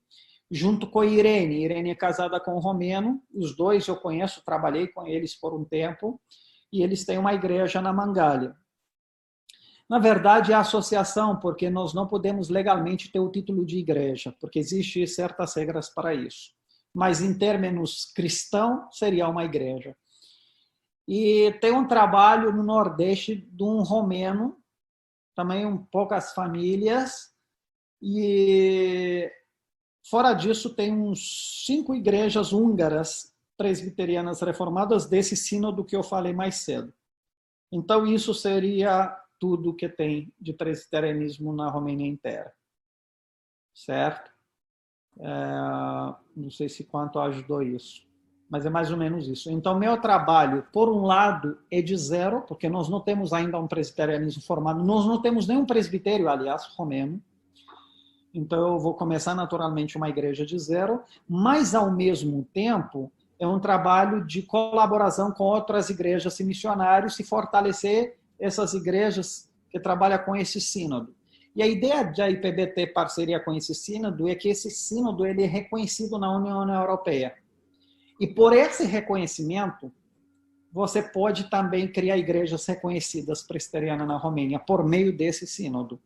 junto com Irene. Irene é casada com um romeno, os dois eu conheço, trabalhei com eles por um tempo, e eles têm uma igreja na Mangália. Na verdade, é a associação, porque nós não podemos legalmente ter o título de igreja, porque existem certas regras para isso. Mas, em termos cristãos, seria uma igreja. E tem um trabalho no Nordeste de um romeno, também poucas famílias, e fora disso tem uns 5 igrejas húngaras presbiterianas reformadas desse sínodo que eu falei mais cedo. Então, isso seria tudo que tem de presbiterianismo na Romênia inteira. Certo? Não sei se quanto ajudou isso, mas é mais ou menos isso. Então, meu trabalho, por um lado, é de zero, porque nós não temos ainda um presbiterianismo formado, nós não temos nenhum presbitério, aliás, romeno. Então, eu vou começar naturalmente uma igreja de zero, mas, ao mesmo tempo, é um trabalho de colaboração com outras igrejas e missionários e fortalecer essas igrejas que trabalham com esse sínodo. E a ideia da IPB ter parceria com esse sínodo é que esse sínodo ele é reconhecido na União Europeia. E por esse reconhecimento, você pode também criar igrejas reconhecidas presbiterianas na Romênia por meio desse sínodo.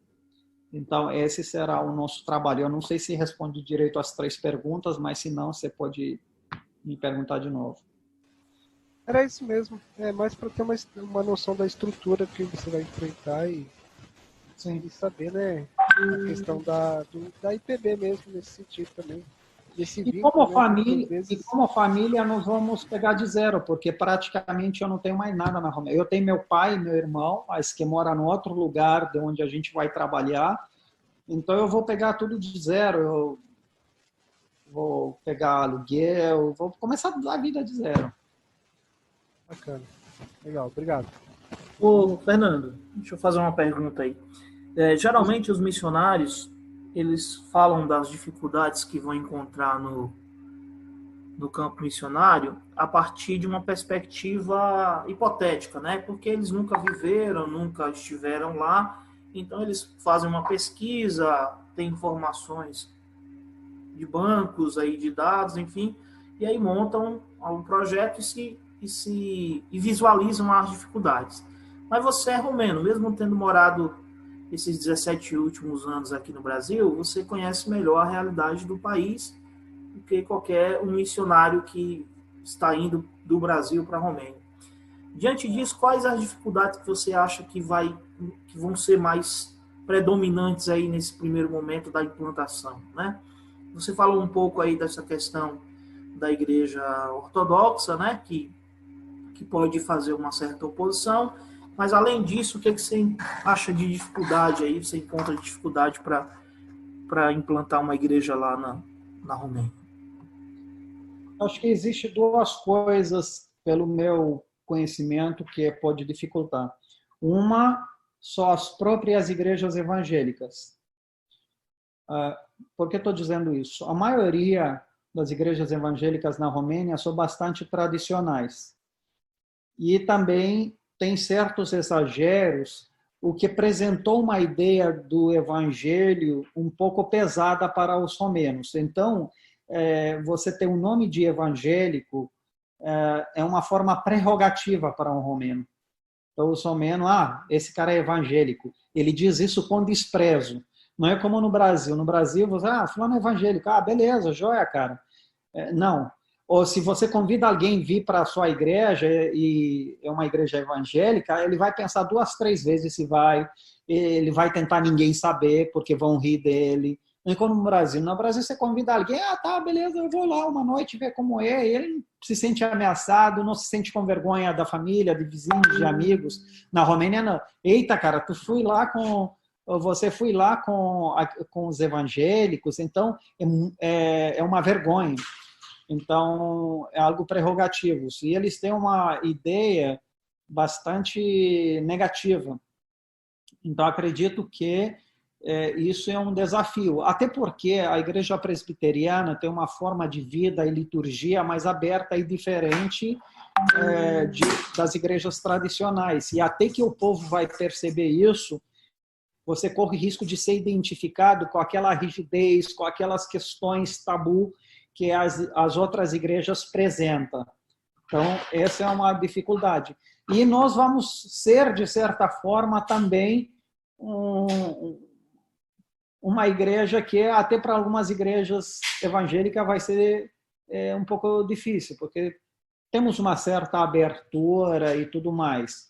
Então, esse será o nosso trabalho. Eu não sei se respondi direito às 3 perguntas, mas se não, você pode me perguntar de novo. Era isso mesmo. É mais para ter uma noção da estrutura que você vai enfrentar e saber, né? A questão da IPB mesmo, nesse sentido também. Como família, nós vamos pegar de zero, porque praticamente eu não tenho mais nada na Romênia. Eu tenho meu pai e meu irmão, mas que mora no outro lugar de onde a gente vai trabalhar. Então, eu vou pegar tudo de zero. Eu vou pegar aluguel, vou começar a vida de zero. Bacana. Legal, obrigado. Ô, Fernando, deixa eu fazer uma pergunta aí. Geralmente, os missionários, eles falam das dificuldades que vão encontrar no campo missionário a partir de uma perspectiva hipotética, né? Porque eles nunca viveram, nunca estiveram lá, então eles fazem uma pesquisa, têm informações de bancos aí de dados, enfim, e aí montam um projeto e visualizam as dificuldades. Mas você é romeno, mesmo tendo morado esses 17 últimos anos aqui no Brasil, você conhece melhor a realidade do país do que qualquer um missionário que está indo do Brasil para a Romênia. Diante disso, quais as dificuldades que você acha que vão ser mais predominantes aí nesse primeiro momento da implantação, né? Você falou um pouco aí dessa questão da igreja ortodoxa, né, que pode fazer uma certa oposição, mas além disso, o que você acha de dificuldade aí, você encontra dificuldade para implantar uma igreja lá na Romênia? Acho que existe 2 coisas, pelo meu conhecimento, que pode dificultar. Uma, só as próprias igrejas evangélicas. Por que estou dizendo isso? A maioria das igrejas evangélicas na Romênia são bastante tradicionais. E também tem certos exageros, o que apresentou uma ideia do evangelho um pouco pesada para os romenos. Então, você ter um nome de evangélico é uma forma prerrogativa para um romeno. Então, os romenos, esse cara é evangélico. Ele diz isso com desprezo. Não é como no Brasil. No Brasil, você, fulano é evangélico. Beleza, joia, cara. Não. Ou se você convida alguém a vir para a sua igreja, e é uma igreja evangélica, ele vai pensar 2, 3 vezes se vai. Ele vai tentar ninguém saber, porque vão rir dele. Não é como no Brasil. No Brasil, você convida alguém, tá, beleza, eu vou lá uma noite ver como é. E ele se sente ameaçado, não se sente com vergonha da família, de vizinhos, de amigos. Na Romênia, não. Eita, cara, você foi lá com os evangélicos, então é uma vergonha. Então, é algo prerrogativo. E eles têm uma ideia bastante negativa. Então, acredito que isso é um desafio. Até porque a igreja presbiteriana tem uma forma de vida e liturgia mais aberta e diferente das igrejas tradicionais. E até que o povo vai perceber isso, você corre risco de ser identificado com aquela rigidez, com aquelas questões tabu que as outras igrejas apresentam. Então, essa é uma dificuldade. E nós vamos ser, de certa forma, também uma igreja que, até para algumas igrejas evangélicas, vai ser um pouco difícil, porque temos uma certa abertura e tudo mais.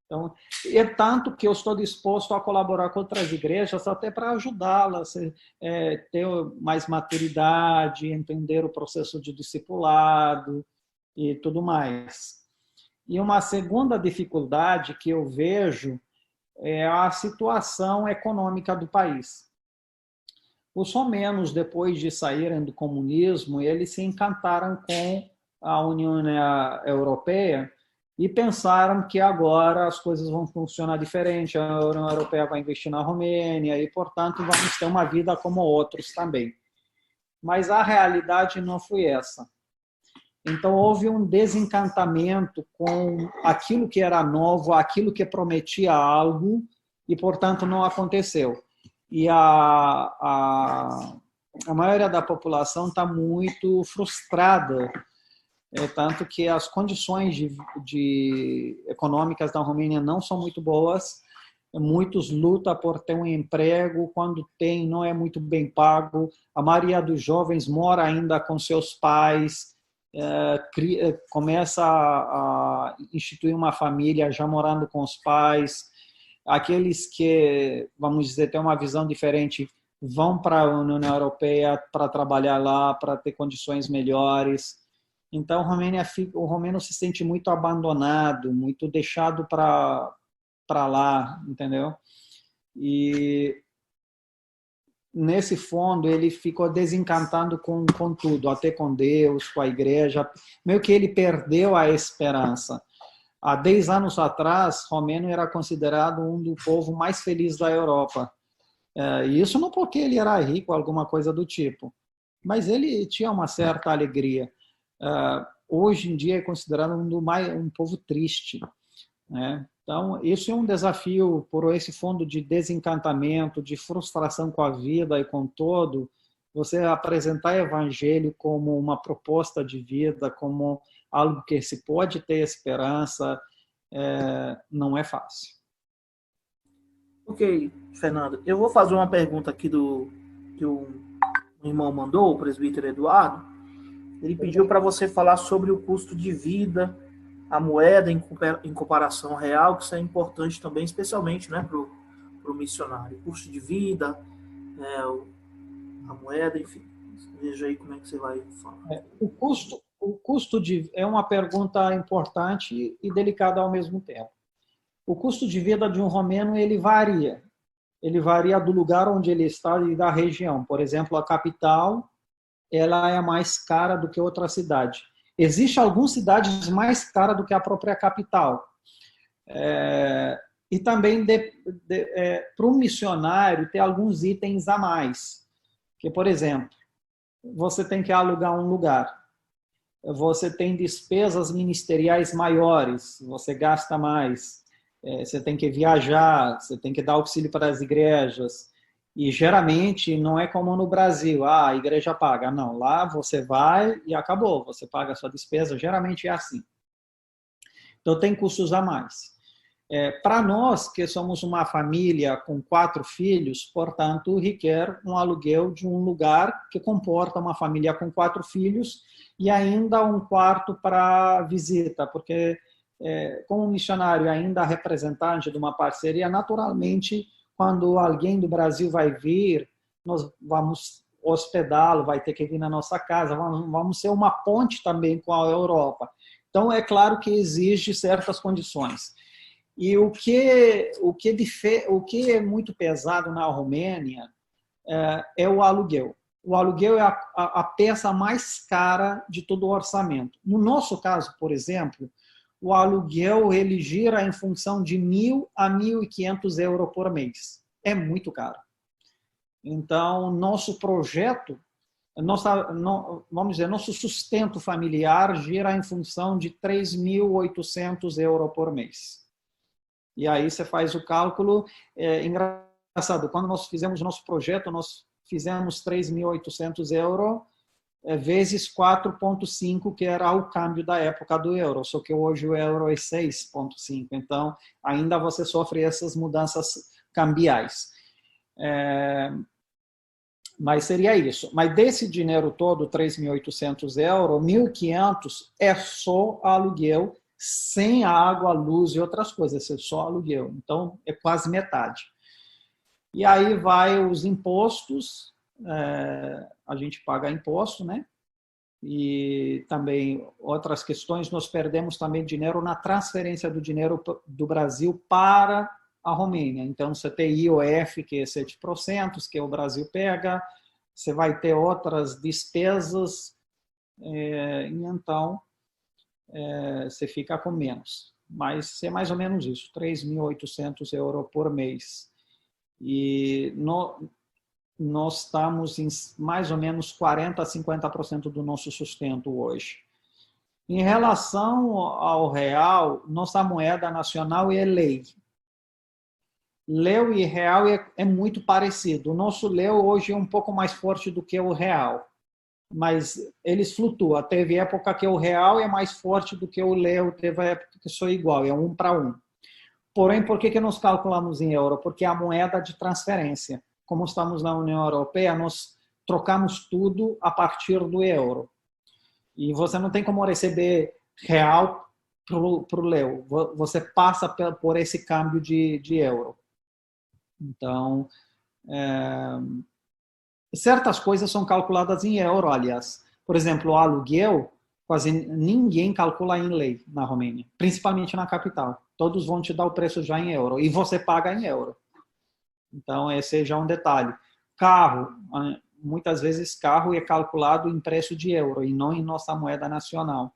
Então, é tanto que eu estou disposto a colaborar com outras igrejas até para ajudá-las a ter mais maturidade, entender o processo de discipulado e tudo mais. E uma segunda dificuldade que eu vejo é a situação econômica do país. Os romenos, depois de saírem do comunismo, eles se encantaram com a União Europeia e pensaram que agora as coisas vão funcionar diferente, a União Europeia vai investir na Romênia e, portanto, vamos ter uma vida como outros também. Mas a realidade não foi essa. Então, houve um desencantamento com aquilo que era novo, aquilo que prometia algo, e, portanto, não aconteceu. E a maioria da população está muito frustrada tanto que as condições econômicas da Romênia não são muito boas. Muitos lutam por ter um emprego, quando tem, não é muito bem pago. A maioria dos jovens mora ainda com seus pais, começa a instituir uma família já morando com os pais. Aqueles que, vamos dizer, têm uma visão diferente, vão para a União Europeia para trabalhar lá, para ter condições melhores. Então, o romeno se sente muito abandonado, muito deixado para lá, entendeu? E nesse fundo ele ficou desencantado com tudo, até com Deus, com a igreja, meio que ele perdeu a esperança. Há 10 anos atrás, romeno era considerado um do povo mais feliz da Europa. E isso não porque ele era rico, alguma coisa do tipo, mas ele tinha uma certa alegria. Hoje em dia é considerado um povo triste, né? Então, isso é um desafio por esse fundo de desencantamento, de frustração com a vida e com todo. Você apresentar o evangelho como uma proposta de vida, como algo que se pode ter esperança, não é fácil. Ok, Fernando. Eu vou fazer uma pergunta aqui que o irmão mandou, o presbítero Eduardo. Ele pediu para você falar sobre o custo de vida, a moeda em comparação real, que isso é importante também, especialmente, né, para o missionário. O custo de vida, a moeda, enfim. Veja aí como é que você vai falar. O custo é uma pergunta importante e delicada ao mesmo tempo. O custo de vida de um romeno, ele varia. Ele varia do lugar onde ele está e da região. Por exemplo, a capital, ela é mais cara do que outra cidade. Existem algumas cidades mais caras do que a própria capital. E também, para um missionário, tem alguns itens a mais. Que, por exemplo, você tem que alugar um lugar. Você tem despesas ministeriais maiores, você gasta mais. Você tem que viajar, você tem que dar auxílio para as igrejas. E geralmente não é como no Brasil, a igreja paga. Não, lá você vai e acabou, você paga a sua despesa, geralmente é assim. Então tem custos a mais. Para nós, que somos uma família com 4 filhos, portanto, requer um aluguel de um lugar que comporta uma família com 4 filhos e ainda um quarto para visita, porque como missionário ainda representante de uma parceria, naturalmente, quando alguém do Brasil vai vir, nós vamos hospedá-lo, vai ter que vir na nossa casa, vamos ser uma ponte também com a Europa. Então, é claro que exige certas condições. E o que é muito pesado na Romênia é o aluguel. O aluguel é a peça mais cara de todo o orçamento. No nosso caso, por exemplo, o aluguel ele gira em função de 1.000 a 1.500 euros por mês. É muito caro. Então, nosso projeto, vamos dizer, nosso sustento familiar gira em função de 3.800 euros por mês. E aí você faz o cálculo. Engraçado, quando nós fizemos o nosso projeto, nós fizemos 3.800 euros vezes 4,5, que era o câmbio da época do euro, só que hoje o euro é 6,5, então ainda você sofre essas mudanças cambiais. Mas seria isso. Mas desse dinheiro todo, 3.800 euros, 1.500 é só aluguel, sem água, luz e outras coisas, é só aluguel. Então, é quase metade. E aí vai os impostos, a gente paga imposto, né? E também outras questões, nós perdemos também dinheiro na transferência do dinheiro do Brasil para a Romênia. Então, você tem IOF, que é 7%, que o Brasil pega, você vai ter outras despesas, e então você fica com menos. Mas é mais ou menos isso, 3.800 euros por mês. E nós estamos em mais ou menos 40% a 50% do nosso sustento hoje. Em relação ao real, nossa moeda nacional é lei. Leu e real é muito parecido. O nosso leu hoje é um pouco mais forte do que o real. mas eles flutuam. Teve época que o real é mais forte do que o leu, teve época que sou igual, é 1 para 1. Porém, por que nós calculamos em euro? Porque é a moeda de transferência. Como estamos na União Europeia, nós trocamos tudo a partir do euro. E você não tem como receber real para o leu. Você passa por esse câmbio de euro. Então, certas coisas são calculadas em euro, aliás. Por exemplo, o aluguel, quase ninguém calcula em lei na Romênia, principalmente na capital. Todos vão te dar o preço já em euro e você paga em euro. Então, esse já é um detalhe. Carro, muitas vezes carro é calculado em preço de euro e não em nossa moeda nacional.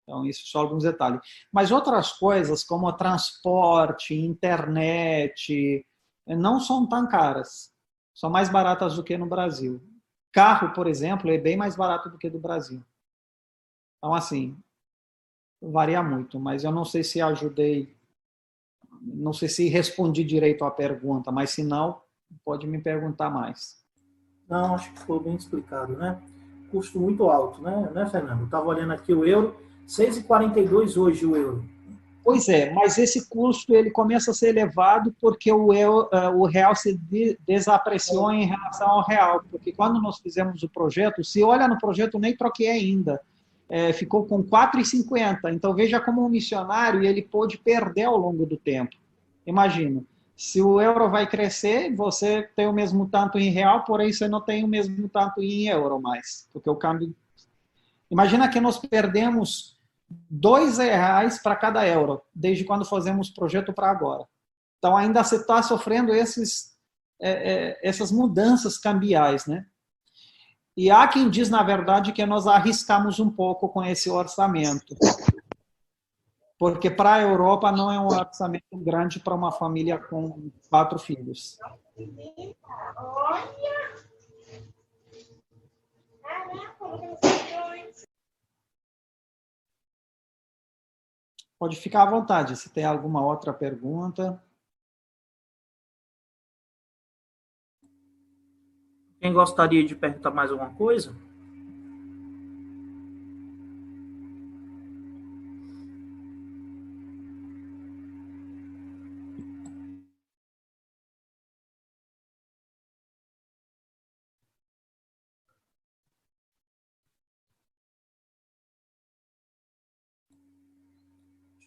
Então, isso só alguns detalhes. Mas outras coisas, como transporte, internet, não são tão caras. São mais baratas do que no Brasil. Carro, por exemplo, é bem mais barato do que do Brasil. Então, assim, varia muito, mas eu não sei se ajudei, não sei se respondi direito à pergunta, mas se não, pode me perguntar mais. Não, acho que ficou bem explicado, né? Custo muito alto, né, Fernando? Eu estava olhando aqui o euro, 6,42 hoje o euro. Pois é, mas esse custo ele começa a ser elevado porque o real se desapreciou em relação ao real, porque quando nós fizemos o projeto, se olha no projeto, nem troquei ainda, ficou com 4,50. Então veja como um missionário ele pôde perder ao longo do tempo. Imagina, se o euro vai crescer, você tem o mesmo tanto em real, porém você não tem o mesmo tanto em euro mais, porque o câmbio... Imagina que nós perdemos R$2 para cada euro, desde quando fazemos o projeto para agora. Então, ainda você está sofrendo essas mudanças cambiais, né? E há quem diz, na verdade, que nós arriscamos um pouco com esse orçamento. Porque para a Europa não é um orçamento grande para uma família com 4 filhos. Pode ficar à vontade, se tem alguma outra pergunta. Quem gostaria de perguntar mais alguma coisa?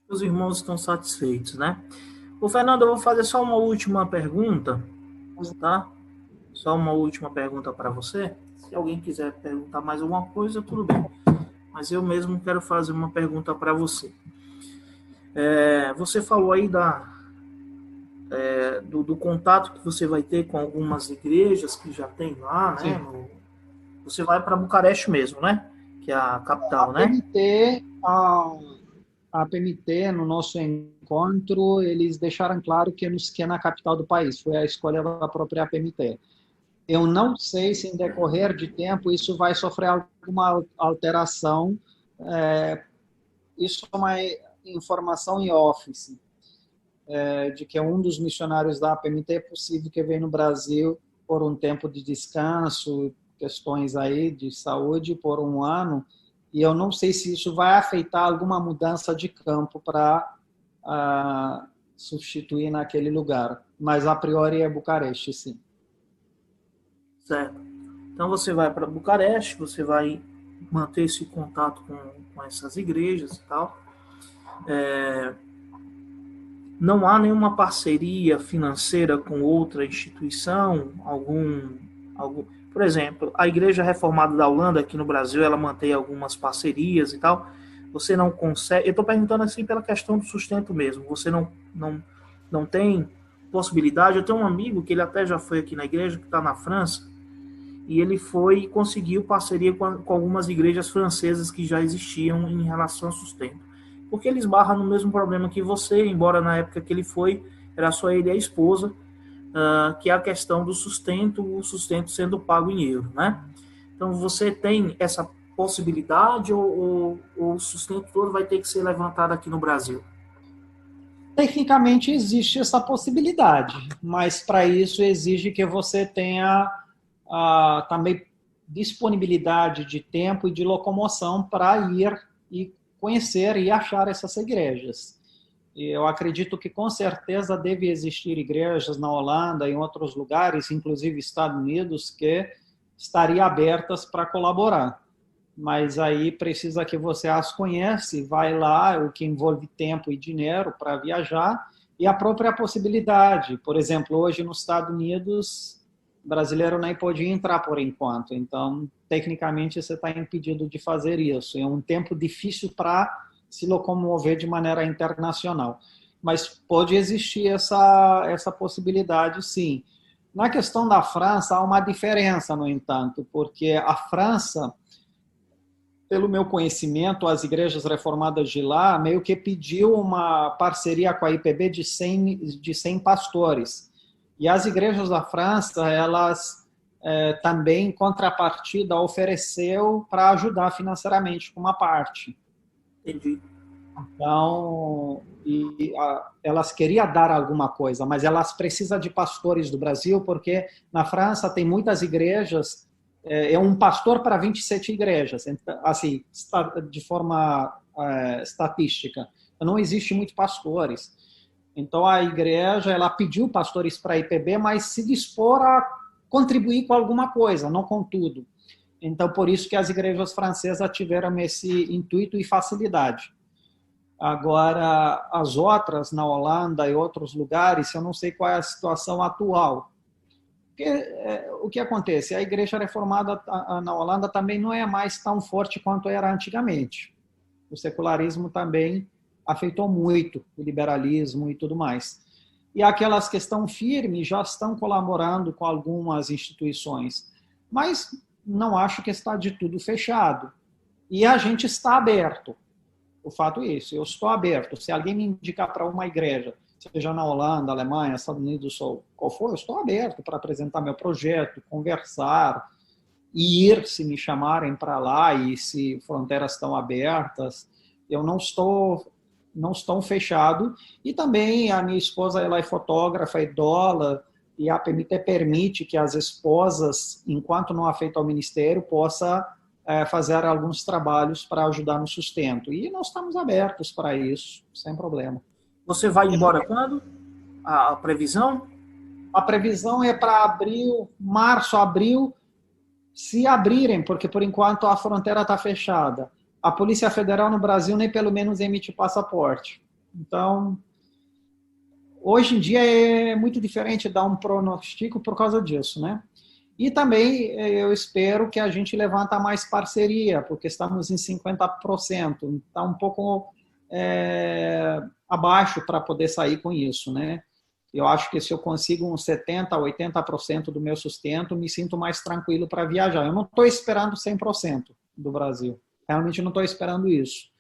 Os irmãos estão satisfeitos, né? Ô, Fernando, eu vou fazer só uma última pergunta, tá? Só uma última pergunta para você. Se alguém quiser perguntar mais alguma coisa, tudo bem. Mas eu mesmo quero fazer uma pergunta para você. Você falou aí do contato que você vai ter com algumas igrejas que já tem lá, né? Você vai para Bucareste mesmo, né? Que é a capital, né? A PMT, no nosso encontro, eles deixaram claro que é na capital do país. Foi a escolha da própria PMT. Eu não sei se, em decorrer de tempo, isso vai sofrer alguma alteração. Isso é uma informação em office, de que um dos missionários da PMT é possível que venha no Brasil por um tempo de descanso, questões aí de saúde, por 1 ano, e eu não sei se isso vai afetar alguma mudança de campo para substituir naquele lugar. Mas, a priori, é Bucareste, sim. Certo. Então, você vai para Bucareste, você vai manter esse contato com essas igrejas e tal. Não há nenhuma parceria financeira com outra instituição, por exemplo, a Igreja Reformada da Holanda, aqui no Brasil, ela mantém algumas parcerias e tal. Você não consegue... Eu estou perguntando assim pela questão do sustento mesmo. Você não tem possibilidade? Eu tenho um amigo que ele até já foi aqui na igreja, que está na França, e ele foi e conseguiu parceria com algumas igrejas francesas que já existiam em relação ao sustento. Porque ele esbarra no mesmo problema que você, embora na época que ele foi, era só ele e a esposa, que é a questão do sustento, o sustento sendo pago em euro, né? Então, você tem essa possibilidade ou o sustento todo vai ter que ser levantado aqui no Brasil? Tecnicamente existe essa possibilidade, mas para isso exige que você tenha também disponibilidade de tempo e de locomoção para ir e conhecer e achar essas igrejas. E eu acredito que com certeza deve existir igrejas na Holanda e em outros lugares, inclusive Estados Unidos, que estariam abertas para colaborar. Mas aí precisa que você as conhece, vai lá, o que envolve tempo e dinheiro para viajar, e a própria possibilidade. Por exemplo, hoje nos Estados Unidos, brasileiro nem pode entrar por enquanto, então, tecnicamente, você está impedido de fazer isso. É um tempo difícil para se locomover de maneira internacional. Mas pode existir essa possibilidade, sim. Na questão da França, há uma diferença, no entanto, porque a França, pelo meu conhecimento, as igrejas reformadas de lá meio que pediu uma parceria com a IPB de 100 pastores. E as igrejas da França, elas também, em contrapartida, ofereceu para ajudar financeiramente com uma parte. Entendi. Então, elas queriam dar alguma coisa, mas elas precisam de pastores do Brasil, porque na França tem muitas igrejas, é um pastor para 27 igrejas, assim, de forma estatística. Não existe muitos pastores. Então, a igreja, ela pediu pastores para a IPB, mas se dispor a contribuir com alguma coisa, não com tudo. Então, por isso que as igrejas francesas tiveram esse intuito e facilidade. Agora, as outras, na Holanda e outros lugares, eu não sei qual é a situação atual. Porque, o que acontece? A igreja reformada na Holanda também não é mais tão forte quanto era antigamente. O secularismo também afetou muito o liberalismo e tudo mais. E aquelas que estão firmes já estão colaborando com algumas instituições. Mas não acho que está de tudo fechado. E a gente está aberto. O fato é isso, eu estou aberto. Se alguém me indicar para uma igreja, seja na Holanda, Alemanha, Estados Unidos ou qual for, eu estou aberto para apresentar meu projeto, conversar, ir se me chamarem para lá e se fronteiras estão abertas. Eu não estou fechado. E também a minha esposa, ela é fotógrafa, é idóla, e a PMT permite que as esposas, enquanto não afeta ao ministério, possa fazer alguns trabalhos para ajudar no sustento. E nós estamos abertos para isso, sem problema. Você vai embora quando? A previsão? A previsão é para abril, março, abril, se abrirem, porque por enquanto a fronteira está fechada. A Polícia Federal no Brasil nem pelo menos emite passaporte. Então, hoje em dia é muito diferente dar um prognóstico por causa disso, né? E também eu espero que a gente levanta mais parceria, porque estamos em 50%, está um pouco abaixo para poder sair com isso, né? Eu acho que se eu consigo uns 70%, 80% do meu sustento, me sinto mais tranquilo para viajar. Eu não estou esperando 100% do Brasil, realmente não estou esperando isso,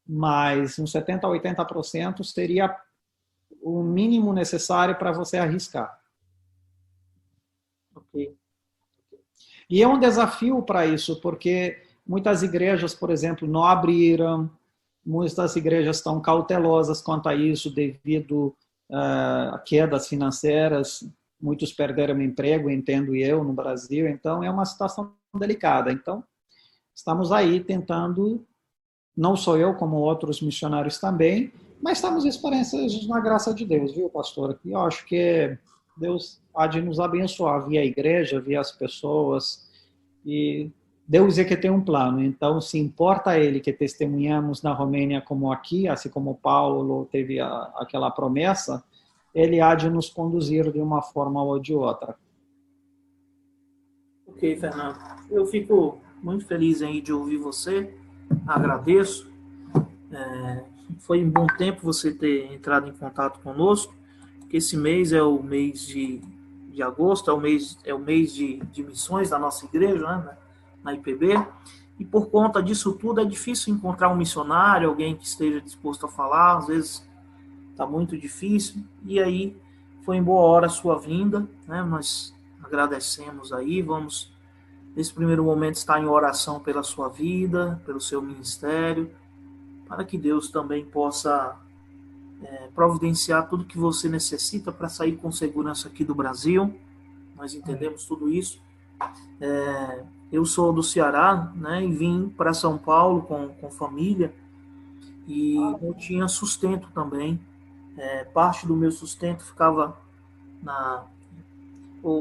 mas uns 70%, 80% seria o mínimo necessário para você arriscar. Ok. E é um desafio para isso, porque muitas igrejas, por exemplo, não abriram, muitas igrejas estão cautelosas quanto a isso devido a quedas financeiras, muitos perderam emprego, entendo eu, no Brasil, então é uma situação delicada. Então, estamos aí tentando, não só eu, como outros missionários também, mas estamos esperançosos na graça de Deus, viu, pastor? E eu acho que Deus há de nos abençoar via a igreja, via as pessoas, e Deus é que tem um plano. Então, se importa a Ele que testemunhamos na Romênia como aqui, assim como Paulo teve aquela promessa, Ele há de nos conduzir de uma forma ou de outra. Ok, Fernando. Eu fico muito feliz aí de ouvir você, agradeço. Foi um bom tempo você ter entrado em contato conosco, porque esse mês é o mês de agosto, é o mês de missões da nossa igreja, né, na IPB, e por conta disso tudo é difícil encontrar um missionário, alguém que esteja disposto a falar, às vezes está muito difícil, e aí foi em boa hora a sua vinda, né, nós agradecemos aí, vamos nesse primeiro momento estar em oração pela sua vida, pelo seu ministério, para que Deus também possa providenciar tudo que você necessita para sair com segurança aqui do Brasil. Nós entendemos tudo isso. Eu sou do Ceará, né, e vim para São Paulo com família, e eu tinha sustento também. Parte do meu sustento ficava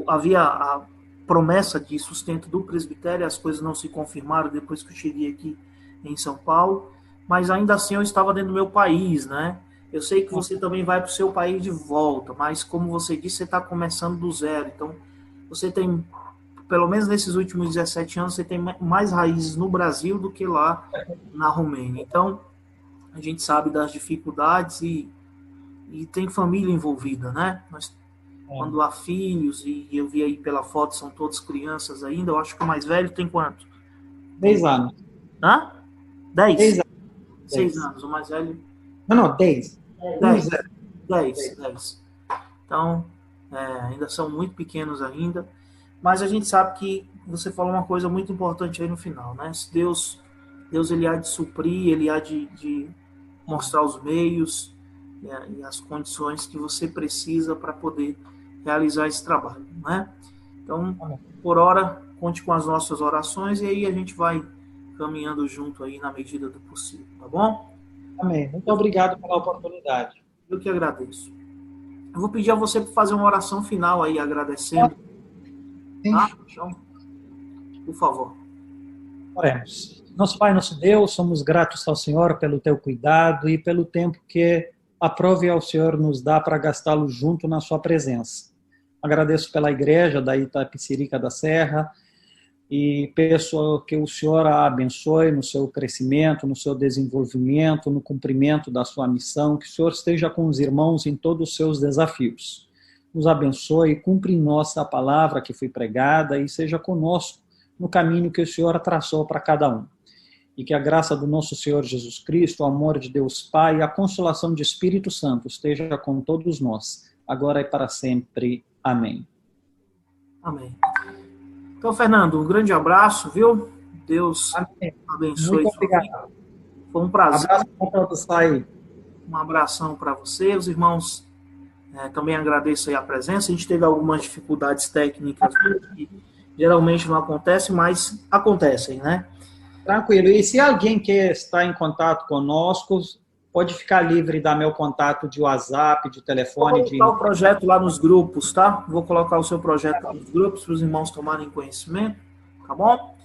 havia a promessa de sustento do presbitério, as coisas não se confirmaram depois que eu cheguei aqui em São Paulo, mas ainda assim eu estava dentro do meu país, né? Eu sei que você também vai para o seu país de volta, mas como você disse, você está começando do zero, então você tem, pelo menos nesses últimos 17 anos, você tem mais raízes no Brasil do que lá na Romênia. Então, a gente sabe das dificuldades e tem família envolvida, né? Quando há filhos, e eu vi aí pela foto, são todos crianças ainda, eu acho que o mais velho tem quanto? 10 anos. Hã? 10? 10 anos. 6 anos, o mais velho? Não, 10. 10. Então, ainda são muito pequenos ainda, mas a gente sabe que você falou uma coisa muito importante aí no final, né? Se Deus ele há de suprir, ele há de mostrar os meios e as condições que você precisa para poder realizar esse trabalho, né? Então, por hora, conte com as nossas orações e aí a gente vai caminhando junto aí na medida do possível, tá bom? Amém. Muito obrigado pela oportunidade. Eu que agradeço. Eu vou pedir a você para fazer uma oração final aí, agradecendo. Tá? Então, por favor. Oremos. Nosso Pai, nosso Deus, somos gratos ao Senhor pelo teu cuidado e pelo tempo que aprove ao Senhor nos dá para gastá-lo junto na sua presença. Agradeço pela igreja da Itapecerica da Serra e peço que o Senhor a abençoe no seu crescimento, no seu desenvolvimento, no cumprimento da sua missão, que o Senhor esteja com os irmãos em todos os seus desafios. Nos abençoe, cumpre em nós a palavra que foi pregada e seja conosco no caminho que o Senhor traçou para cada um. E que a graça do nosso Senhor Jesus Cristo, o amor de Deus Pai e a consolação de Espírito Santo esteja com todos nós, agora e para sempre. Amém. Amém. Então, Fernando, um grande abraço, viu? Deus abençoe. Muito obrigado. Foi um prazer. Abraço. Um abração para você, os irmãos. Também agradeço aí a presença. A gente teve algumas dificuldades técnicas que geralmente não acontecem, mas acontecem, né? Tranquilo. E se alguém quer estar em contato conosco, pode ficar livre da meu contato de WhatsApp, de telefone. Vou colocar o projeto lá nos grupos, tá? Vou colocar o seu projeto lá nos grupos para os irmãos tomarem conhecimento, tá bom?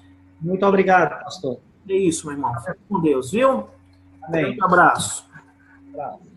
Muito obrigado, pastor. É isso, meu irmão. Fique com Deus, viu? Amém. Um abraço. Abraço.